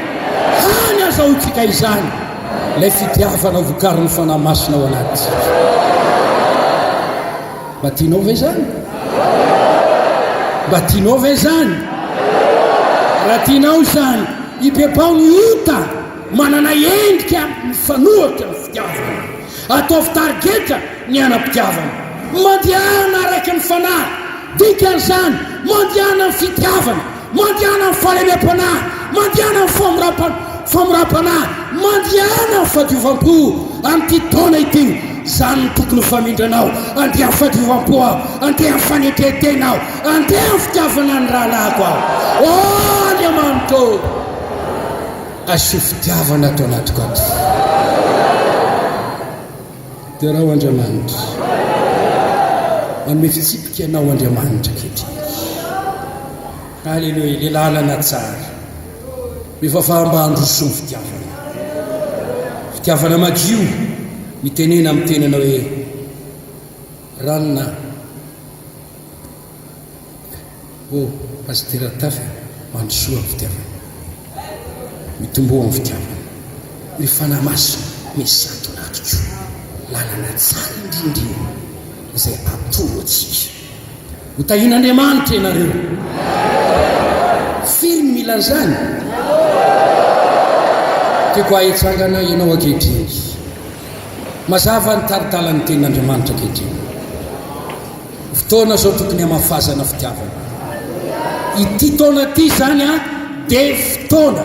Hany azahotsika izany ilay fitiavana vokarin'ny fanamasina ao anaty. Mba tianao ve zany? Mba tianao ve zany? Raha tianao zany, ipepao ny ota manana endrika mifanohatra ny fitiavana, ataovy targeta ny anam-pitiavana, mandihana araka ny fanahy, dikan'izany mandihana ny fitiavana, mandihana ny fahalemem-panahy, mandihana ny famoram-panahy, mandihana ny fahadiovampo amin'ity taona ity. Zany tokony famindranao, andeha ny fahadiovampo aho, andeha ny fanetretenao, andeha ny fitiavana ny rahalahako aho. Andriamanitra, aso fitiavana atao anatiko ato. Dia raha Andriamanitra, manome fitsipika anao Andriamanitra kehitriny. Halleloia, le lalana tsara, mifafaham-bandroso ny fitiavana, fitiavana madio. Mitenena amin'ny tenana hoe ranona pastera tafy mandrosoa amin'ny fitiavana, mitomboa amin'ny fitiavana, ny fanamasina misy sato anatiko, lalana tsara indrindrina izay atoro atsika. Hotahin'Andriamanitra ianareo, firy mila zany. Tiako ahitsangana ianao ankehitriny, mazava ny taridalany tenin'Andriamanitra ankehitriny. Fotoana zao tokony hamafazana fitiavana. Ity taona ity zany dia fotoana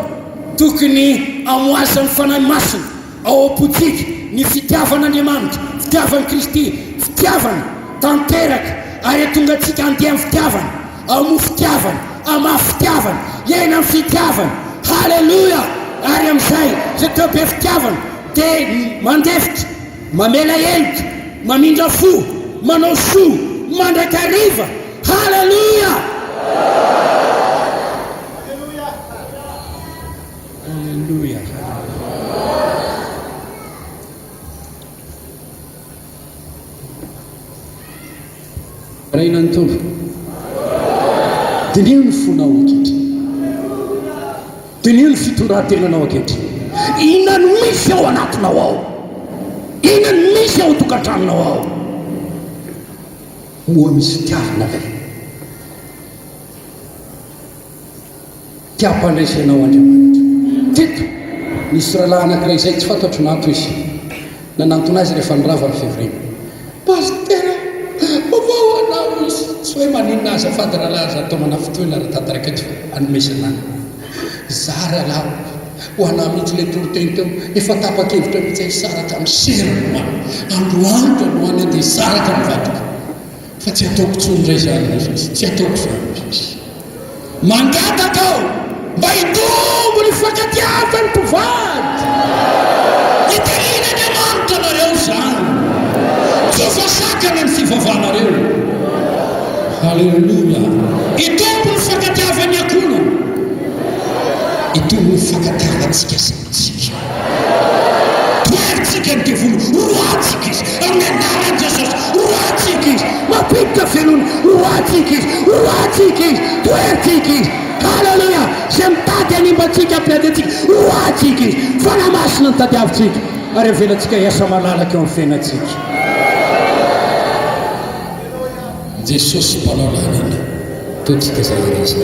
tokony amoasany fanahy masina ao am-potsika ny fitiavan'Andriamanitra, fitiavan'i Kristy, fitiavana tanteraka, ary tonga atsika andeha amin'ny fitiavana, amo fitiavana, amafy fitiavana, iaina amin'ny fitiavana. Halleluia! Ary amin'izay zay teo be fitiavana dia mandefitra, mamela elika, mamindra fo, manao soa, mandraka riva. Halleluia! Halleluia! Raina ny tompo, dinio ny fonao ankehitriny, dinio ny fitondran-tenanao ankehitriny. Inona no misy ao anatinao ao? Inona no misy ao tokantranonao ao? Moa misy fitiavana ve? Tia-pandresenao Andriamanitra. Teto nisy rahalahy anankiray izay tsy fantatro nato izy, nanantona azy rehefa nirava ny février. Pastera, vao anao izy, tsy hoe maninona azy afady rahalahy azy atao manafotoana raha tantaraka eto anomesana. Zara lahy ho anahy mihitsy ilay toro-teny teo, efa tapa-kevitra mihitsy ay saraka amin'ny serina, androandro alohanay dia saraka mivadika. Fa tsy ataoko tsondray zany izy, tsy ataoko zany. Mangataka ao mba hitombo ny fankatiavany mpivady. Hitarian'Andriamanitra nareo zany, tsy ho fasakana ny fivavahanareo. Halleluia! Hitombo ny fankatiavany akonany, hitombo ny fankatiavantsika samitsika. Toeritsika ny devolo, roatsika izy amin'ny anaran'i Jesosy, roatsika izy, mampiditra velony, roatsika izy, roatsika izy, toeritsika izy. Halleluia! Zay mitady animbatsika ampiadantsika, roatsika izy, fanamasina ny tadiavintsika, ary avelantsika hiasa malalaka eo amin'ny fiainantsika. Jesosy mpanao lalana, totsika zay irezy.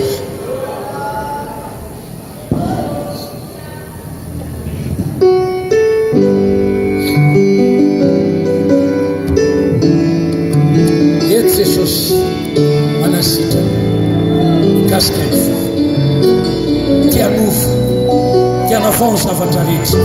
Eto Jesosy manasitra mikasika ny fo tianova tianavao ny zavatra rehetra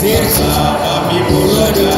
Versa, amigo,